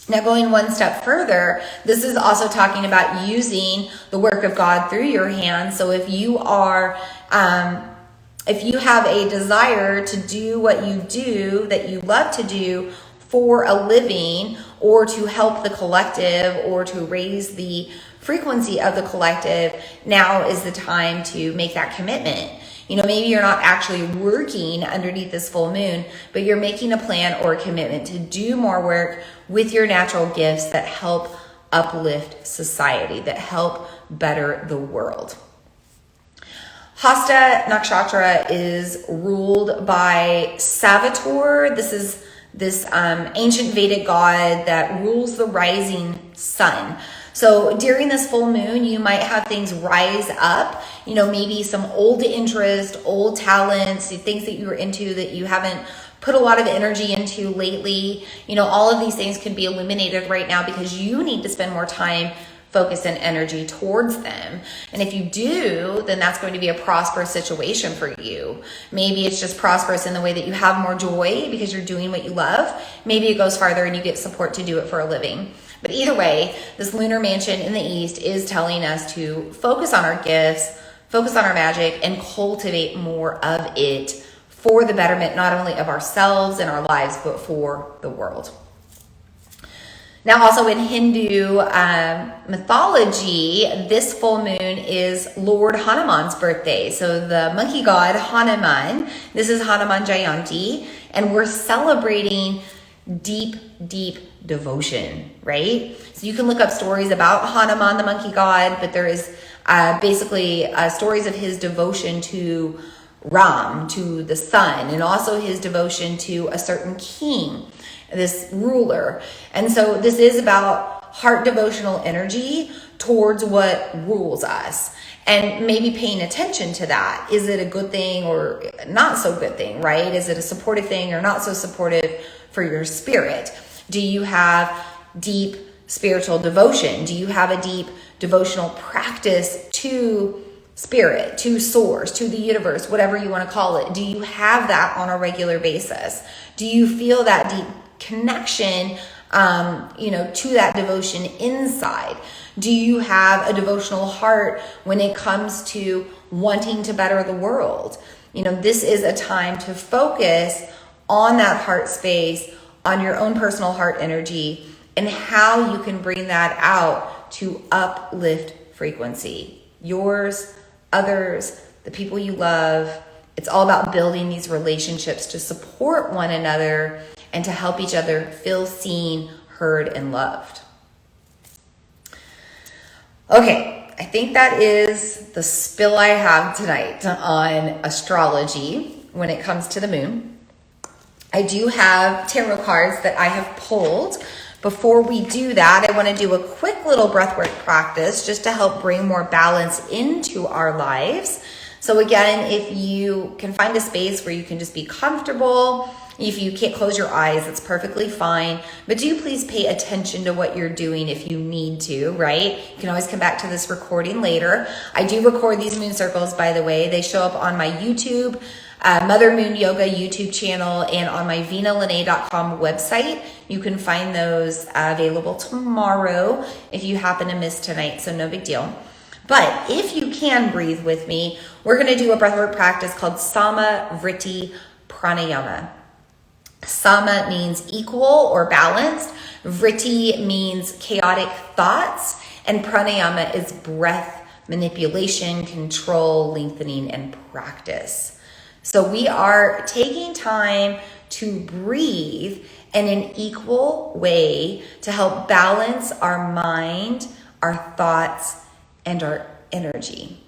Now, going one step further, this is also talking about using the work of God through your hands. So if you are, if you have a desire to do what you do, that you love to do for a living, or to help the collective, or to raise the frequency of the collective, now is the time to make that commitment. Maybe you're not actually working underneath this full moon, but you're making a plan or a commitment to do more work with your natural gifts that help uplift society, that help better the world. Hasta Nakshatra is ruled by Savitur. This is this ancient Vedic god that rules the rising sun. So during this full moon, you might have things rise up, maybe some old interest, old talents, things that you were into that you haven't put a lot of energy into lately. All of these things can be illuminated right now because you need to spend more time, focus, and energy towards them. And if you do, then that's going to be a prosperous situation for you. Maybe it's just prosperous in the way that you have more joy because you're doing what you love. Maybe it goes farther and you get support to do it for a living. But either way, this lunar mansion in the east is telling us to focus on our gifts, focus on our magic, and cultivate more of it for the betterment not only of ourselves and our lives, but for the world. Now, also in Hindu mythology, this full moon is Lord Hanuman's birthday. So the monkey god Hanuman, this is Hanuman Jayanti, and we're celebrating deep, deep devotion, right? So you can look up stories about Hanuman, the monkey god, but there is basically stories of his devotion to Ram, to the sun, and also his devotion to a certain king, this ruler. And so this is about heart devotional energy towards what rules us, and maybe paying attention to that. Is it a good thing or not so good thing, right? Is it a supportive thing or not so supportive for your spirit? Do you have deep spiritual devotion? Do you have a deep devotional practice to spirit, to source, to the universe, whatever you want to call it? Do you have that on a regular basis? Do you feel that deep connection, to that devotion inside? Do you have a devotional heart when it comes to wanting to better the world? This is a time to focus on that heart space, on your own personal heart energy, and how you can bring that out to uplift frequency. yours, others, the people you love. It's all about building these relationships to support one another and to help each other feel seen, heard, and loved. Okay, I think that is the spill I have tonight on astrology when it comes to the moon. I do have tarot cards that I have pulled. Before we do that, I want to do a quick little breathwork practice just to help bring more balance into our lives. So again, if you can find a space where you can just be comfortable, if you can't close your eyes, that's perfectly fine. But do please pay attention to what you're doing if you need to, right? You can always come back to this recording later. I do record these moon circles, by the way. They show up on my YouTube, Mother Moon Yoga YouTube channel, and on my vinalene.com website. You can find those available tomorrow if you happen to miss tonight, so no big deal. But if you can breathe with me, we're going to do a breathwork practice called Sama Vritti Pranayama. Sama means equal or balanced. Vritti means chaotic thoughts. And pranayama is breath manipulation, control, lengthening, and practice. So we are taking time to breathe in an equal way to help balance our mind, our thoughts, and our energy.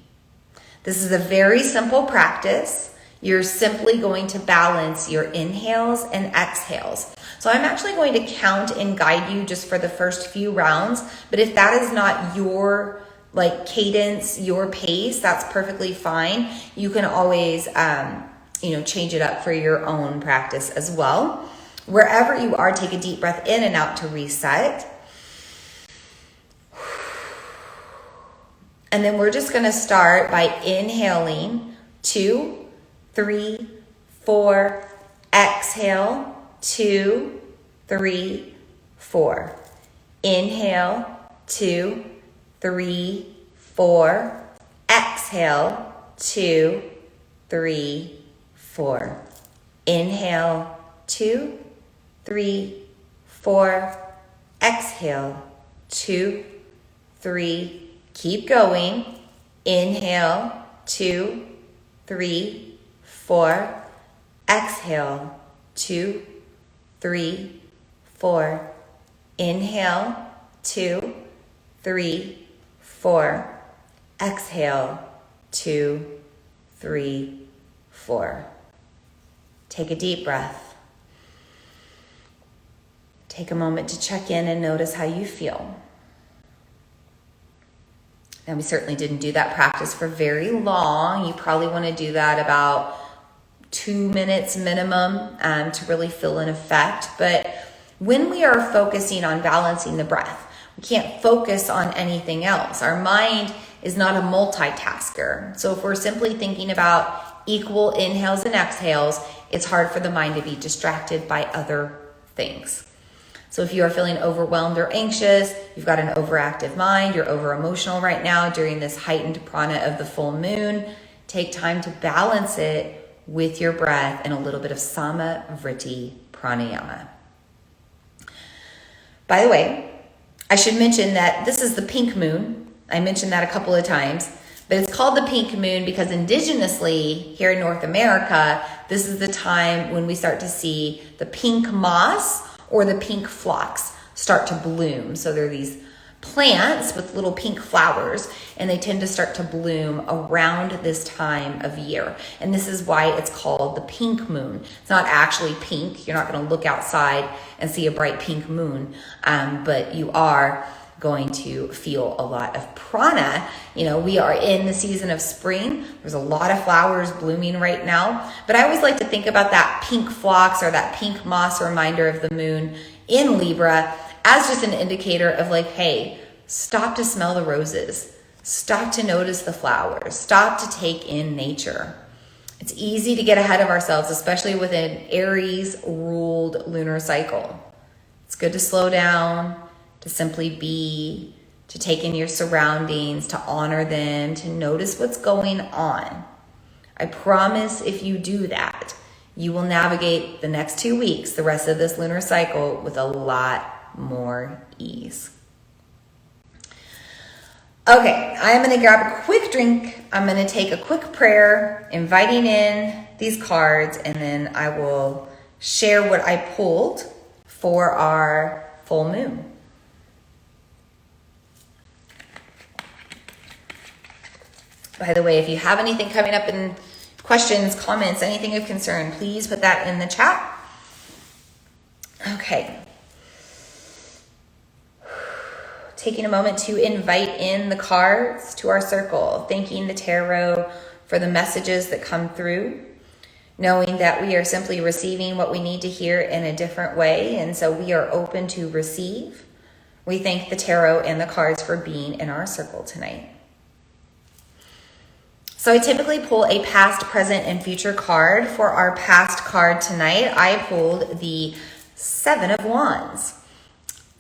This is a very simple practice. You're simply going to balance your inhales and exhales. So I'm actually going to count and guide you just for the first few rounds. But if that is not your cadence, your pace, that's perfectly fine. You can always, change it up for your own practice as well. Wherever you are, take a deep breath in and out to reset. And then we're just going to start by inhaling 2, 3, 4, exhale, 2, 3, 4. Inhale, 2, 3, 4. Exhale, 2, 3, 4. Inhale, 2, 3, 4. Exhale, 2, 3. Keep going. Inhale, 2, 3, 4. Exhale, 2, 3, 4. Inhale, 2, 3, 4. Exhale, 2, 3, 4. Take a deep breath. Take a moment to check in and notice how you feel. Now, we certainly didn't do that practice for very long. You probably want to do that about 2 minutes minimum to really feel an effect. But when we are focusing on balancing the breath, we can't focus on anything else. Our mind is not a multitasker. So if we're simply thinking about equal inhales and exhales, it's hard for the mind to be distracted by other things. So if you are feeling overwhelmed or anxious, you've got an overactive mind, you're over emotional right now during this heightened prana of the full moon, take time to balance it with your breath and a little bit of Sama Vritti Pranayama. By the way, I should mention that this is the pink moon. I mentioned that a couple of times, but it's called the pink moon because indigenously here in North America, this is the time when we start to see the pink moss or the pink phlox start to bloom. So there are these plants with little pink flowers, and they tend to start to bloom around this time of year. And this is why it's called the pink moon. It's not actually pink. You're not going to look outside and see a bright pink moon, but you are going to feel a lot of prana. We are in the season of spring. There's a lot of flowers blooming right now, but I always like to think about that pink phlox or that pink moss reminder of the moon in Libra as just an indicator of hey, stop to smell the roses, stop to notice the flowers, stop to take in nature. It's easy to get ahead of ourselves, especially with an Aries ruled lunar cycle. It's good to slow down, to simply be, to take in your surroundings, to honor them, to notice what's going on. I promise if you do that, you will navigate the next 2 weeks, the rest of this lunar cycle, with a lot more ease. Okay, I'm going to grab a quick quick drink. I'm going to take a quick prayer, inviting in these cards, and then I will share what I pulled for our full moon. By the way, if you have anything coming up in questions, comments, anything of concern, please put that in the chat. Okay. Taking a moment to invite in the cards to our circle, thanking the tarot for the messages that come through, knowing that we are simply receiving what we need to hear in a different way, and so we are open to receive. We thank the tarot and the cards for being in our circle tonight. So I typically pull a past, present, and future card. For our past card tonight, I pulled the Seven of Wands.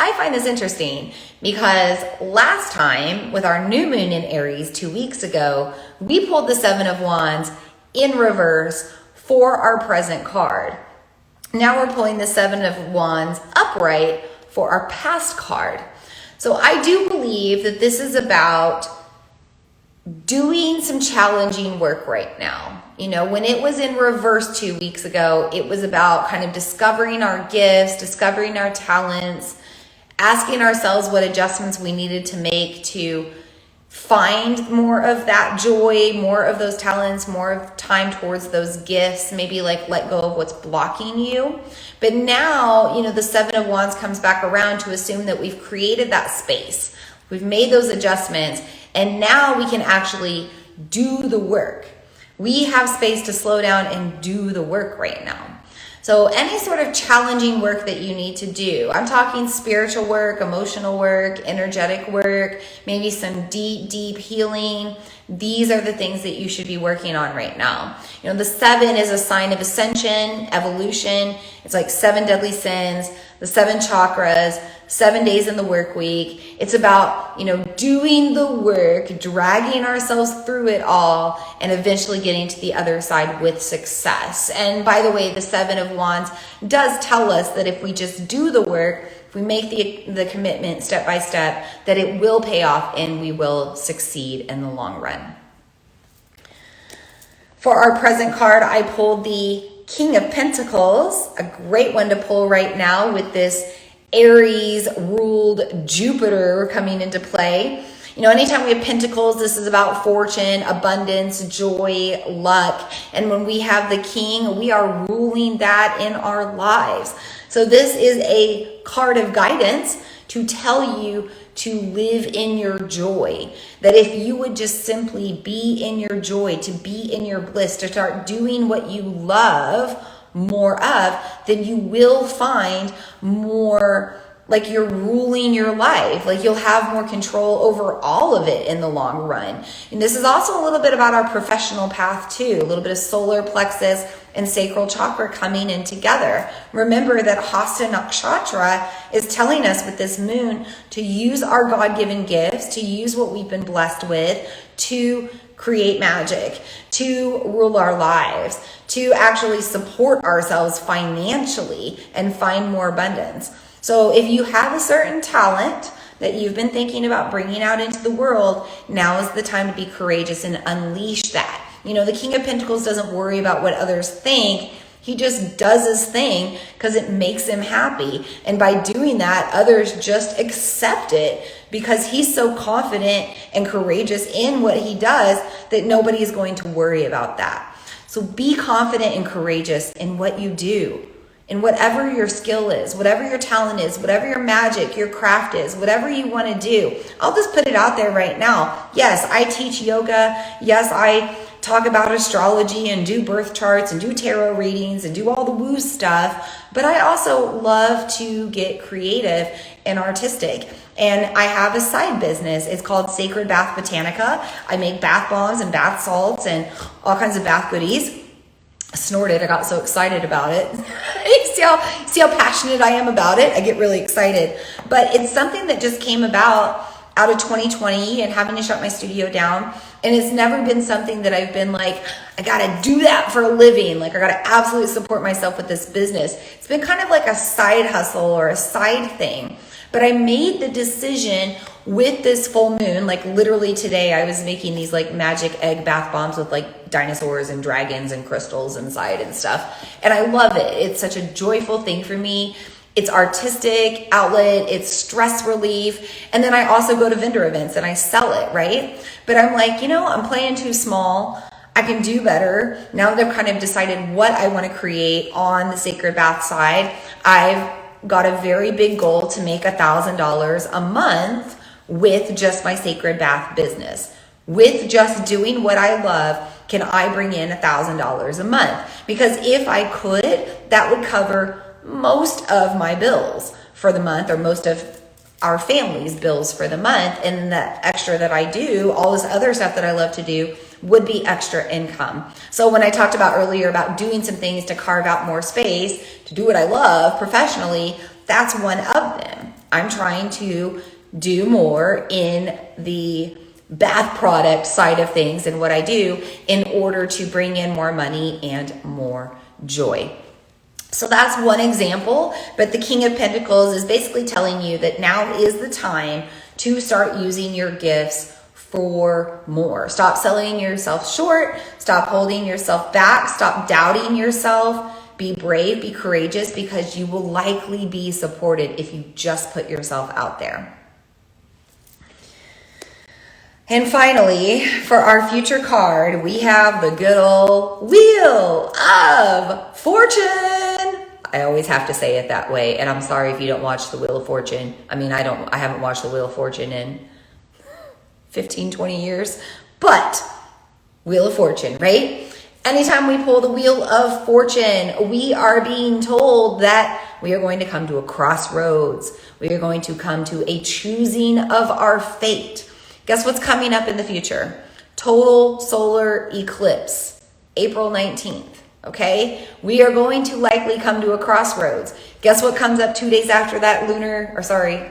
I find this interesting because last time with our new moon in Aries 2 weeks ago, we pulled the Seven of Wands in reverse for our present card. Now we're pulling the Seven of Wands upright for our past card. So I do believe that this is about doing some challenging work right now. You know, when it was in reverse 2 weeks ago, it was about kind of discovering our gifts, discovering our talents, asking ourselves what adjustments we needed to make to find more of that joy, more of those talents, more of time towards those gifts, maybe like let go of what's blocking you. But now, you know, the Seven of Wands comes back around to assume that we've created that space. We've made those adjustments, and now we can actually do the work. We have space to slow down and do the work right now. So any sort of challenging work that you need to do, I'm talking spiritual work, emotional work, energetic work, maybe some deep, deep healing. These are the things that you should be working on right now. You know, the 7 is a sign of ascension, evolution. It's like 7 deadly sins, the 7 chakras, 7 days in the work week. It's about, you know, doing the work, dragging ourselves through it all, and eventually getting to the other side with success. And by the way, the 7 of Wands does tell us that if we just do the work, if we make the commitment step by step, that it will pay off and we will succeed in the long run. For our present card, I pulled the King of Pentacles, a great one to pull right now with this Aries ruled Jupiter coming into play. You know, anytime we have pentacles, this is about fortune, abundance, joy, luck. And when we have the king, we are ruling that in our lives. So this is a card of guidance to tell you to live in your joy. That if you would just simply be in your joy, to be in your bliss, to start doing what you love more of, then you will find more, like you're ruling your life, like you'll have more control over all of it in the long run. And this is also a little bit about our professional path too, a little bit of solar plexus and sacral chakra coming in together. Remember that Hasta Nakshatra is telling us with this moon to use our God-given gifts, to use what we've been blessed with, to create magic, to rule our lives, to actually support ourselves financially and find more abundance. So if you have a certain talent that you've been thinking about bringing out into the world, now is the time to be courageous and unleash that. You know, the King of Pentacles doesn't worry about what others think. He just does his thing because it makes him happy. And by doing that, others just accept it because he's so confident and courageous in what he does that nobody is going to worry about that. So be confident and courageous in what you do, in whatever your skill is, whatever your talent is, whatever your magic, your craft is, whatever you want to do. I'll just put it out there right now. Yes, I teach yoga. Yes, I talk about astrology and do birth charts and do tarot readings and do all the woo stuff. But I also love to get creative and artistic. And I have a side business. It's called Sacred Bath Botanica. I make bath bombs and bath salts and all kinds of bath goodies. I snorted. I got so excited about it. see how passionate I am about it? I get really excited. But it's something that just came about out of 2020 and having to shut my studio down. And it's never been something that I've been like, I gotta do that for a living. Like I gotta absolutely support myself with this business. It's been kind of like a side hustle or a side thing. But I made the decision with this full moon, like literally today I was making these like magic egg bath bombs with like dinosaurs and dragons and crystals inside and stuff. And I love it. It's such a joyful thing for me. It's artistic outlet, it's stress relief. And then I also go to vendor events and I sell it, right? But I'm like, I'm playing too small. I can do better. Now that I've kind of decided what I want to create on the sacred bath side, I've got a very big goal to make $1,000 a month with just my sacred bath business. With just doing what I love, can I bring in $1,000 a month? Because if I could, that would cover most of my bills for the month, or most of our family's bills for the month. And the extra that I do, all this other stuff that I love to do, would be extra income. So when I talked about earlier about doing some things to carve out more space to do what I love professionally, that's one of them. I'm trying to do more in the bath product side of things and what I do in order to bring in more money and more joy. So that's one example, but the King of Pentacles is basically telling you that now is the time to start using your gifts for more. Stop selling yourself short, stop holding yourself back, stop doubting yourself. Be brave, be courageous, because you will likely be supported if you just put yourself out there. And finally, for our future card, we have the good old Wheel of Fortune. I always have to say it that way, and I'm sorry if you don't watch the Wheel of Fortune. I haven't watched the Wheel of Fortune in 15, 20 years, but Wheel of Fortune, right? Anytime we pull the Wheel of Fortune, we are being told that we are going to come to a crossroads. We are going to come to a choosing of our fate. Guess what's coming up in the future? Total solar eclipse, April 19th, okay? We are going to likely come to a crossroads. Guess what comes up 2 days after that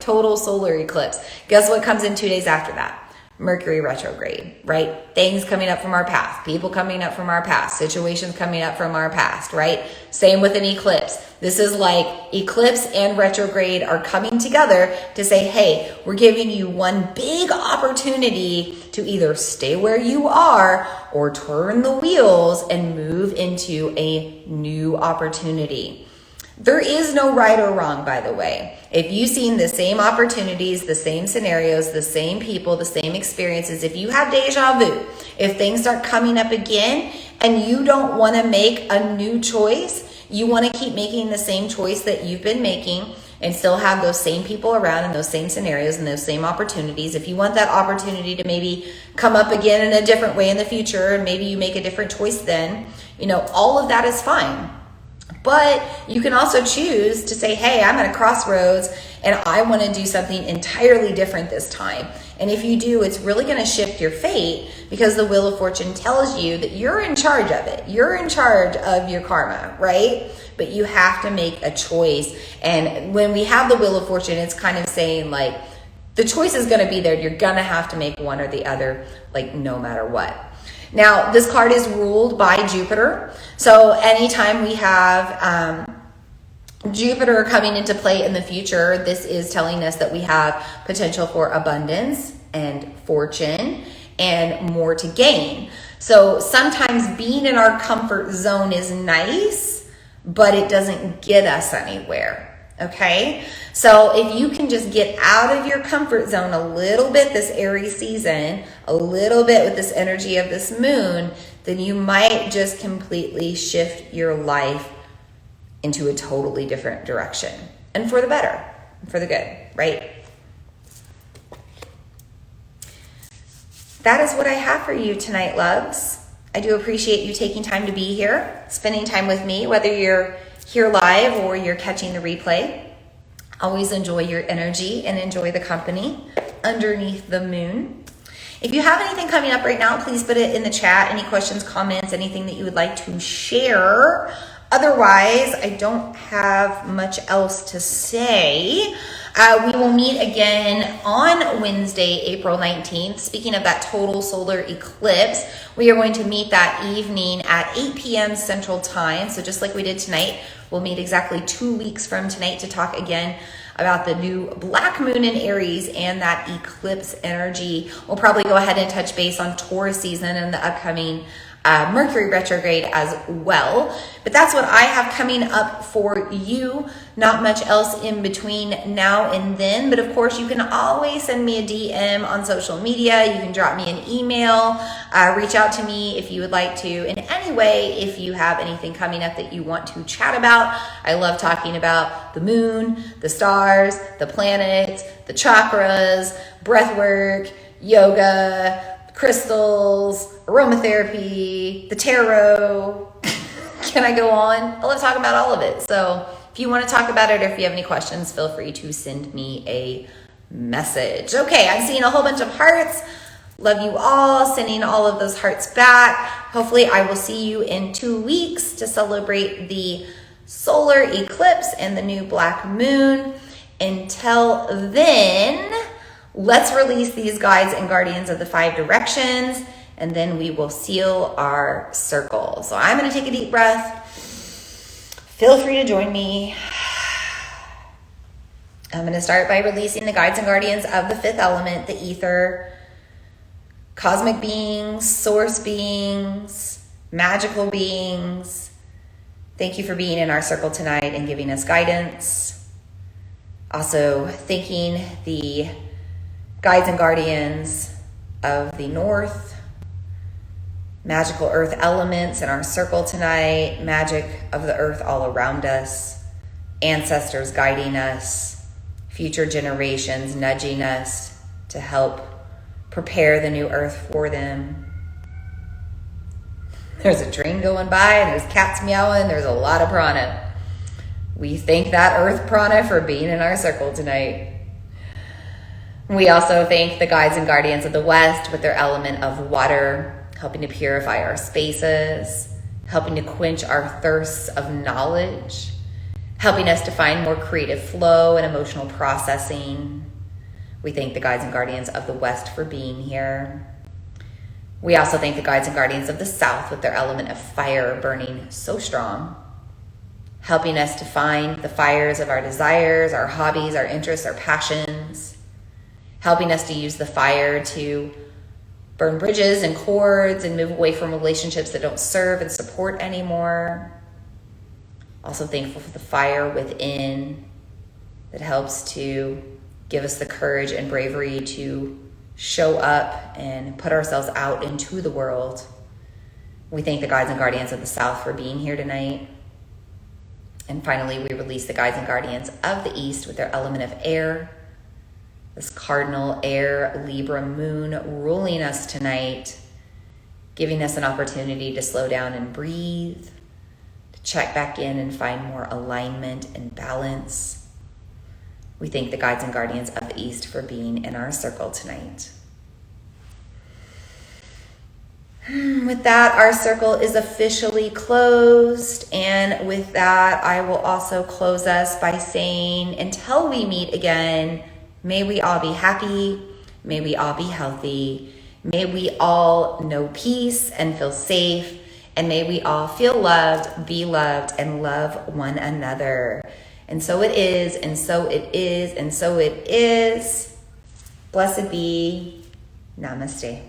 total solar eclipse? Guess what comes in 2 days after that? Mercury retrograde, right? Things coming up from our past, people coming up from our past, situations coming up from our past, right? Same with an eclipse. This is like eclipse and retrograde are coming together to say, hey, we're giving you one big opportunity to either stay where you are or turn the wheels and move into a new opportunity. There is no right or wrong, by the way. If you've seen the same opportunities, the same scenarios, the same people, the same experiences, if you have deja vu, if things start coming up again and you don't want to make a new choice, you want to keep making the same choice that you've been making and still have those same people around and those same scenarios and those same opportunities. If you want that opportunity to maybe come up again in a different way in the future, and maybe you make a different choice then, all of that is fine. But you can also choose to say, hey, I'm at a crossroads and I want to do something entirely different this time. And if you do, it's really going to shift your fate, because the Wheel of Fortune tells you that you're in charge of it. You're in charge of your karma, right? But you have to make a choice. And when we have the Wheel of Fortune, it's kind of saying like, the choice is going to be there. You're going to have to make one or the other, like no matter what. Now, this card is ruled by Jupiter. So anytime we have Jupiter coming into play in the future, this is telling us that we have potential for abundance and fortune and more to gain. So sometimes being in our comfort zone is nice, but it doesn't get us anywhere. Okay, so if you can just get out of your comfort zone a little bit this Aries season, a little bit with this energy of this moon, then you might just completely shift your life into a totally different direction, and for the better, for the good, right? That is what I have for you tonight, loves. I do appreciate you taking time to be here, spending time with me, whether you're here live or you're catching the replay. Always enjoy your energy and enjoy the company underneath the moon. If you have anything coming up right now, please put it in the chat. Any questions, comments, anything that you would like to share. Otherwise, I don't have much else to say. We will meet again on Wednesday, April 19th. Speaking of that total solar eclipse, we are going to meet that evening at 8 p.m. Central Time. So just like we did tonight, we'll meet exactly 2 weeks from tonight to talk again about the new black moon in Aries and that eclipse energy. We'll probably go ahead and touch base on Taurus season and the upcoming Mercury retrograde as well. But that's what I have coming up for you. Not much else in between now and then. But of course, you can always send me a DM on social media. You can drop me an email. Reach out to me if you would like to in any way. If you have anything coming up that you want to chat about. I love talking about the moon, the stars, the planets, the chakras, breath work, yoga, crystals, aromatherapy, the tarot. Can I go on? I love talking about all of it. So if you want to talk about it or if you have any questions, feel free to send me a message. Okay, I'm seeing a whole bunch of hearts. Love you all. Sending all of those hearts back. Hopefully I will see you in 2 weeks to celebrate the solar eclipse and the new black moon. Until then, let's release these guides and guardians of the 5 directions, and then we will seal our circle. So I'm going to take a deep breath. Feel free to join me. I'm going to start by releasing the guides and guardians of the 5th element, the ether, cosmic beings, source beings, magical beings. Thank you for being in our circle tonight and giving us guidance. Also, thanking the guides and guardians of the north, magical earth elements in our circle tonight, magic of the earth all around us, ancestors guiding us, future generations nudging us to help prepare the new earth for them. There's a train going by and there's cats meowing. There's a lot of prana. We thank that earth prana for being in our circle tonight. We also thank the guides and guardians of the West with their element of water, helping to purify our spaces, helping to quench our thirsts of knowledge, helping us to find more creative flow and emotional processing. We thank the guides and guardians of the West for being here. We also thank the guides and guardians of the South with their element of fire burning so strong, helping us to find the fires of our desires, our hobbies, our interests, our passions, helping us to use the fire to burn bridges and cords and move away from relationships that don't serve and support anymore. Also thankful for the fire within that helps to give us the courage and bravery to show up and put ourselves out into the world. We thank the guides and guardians of the South for being here tonight. And finally, we release the guides and guardians of the East with their element of air, this cardinal air Libra moon ruling us tonight, giving us an opportunity to slow down and breathe, to check back in and find more alignment and balance. We thank the guides and guardians of the East for being in our circle tonight. With that, our circle is officially closed. And with that, I will also close us by saying, until we meet again, may we all be happy. May we all be healthy. May we all know peace and feel safe. And may we all feel loved, be loved, and love one another. And so it is, and so it is, and so it is. Blessed be. Namaste.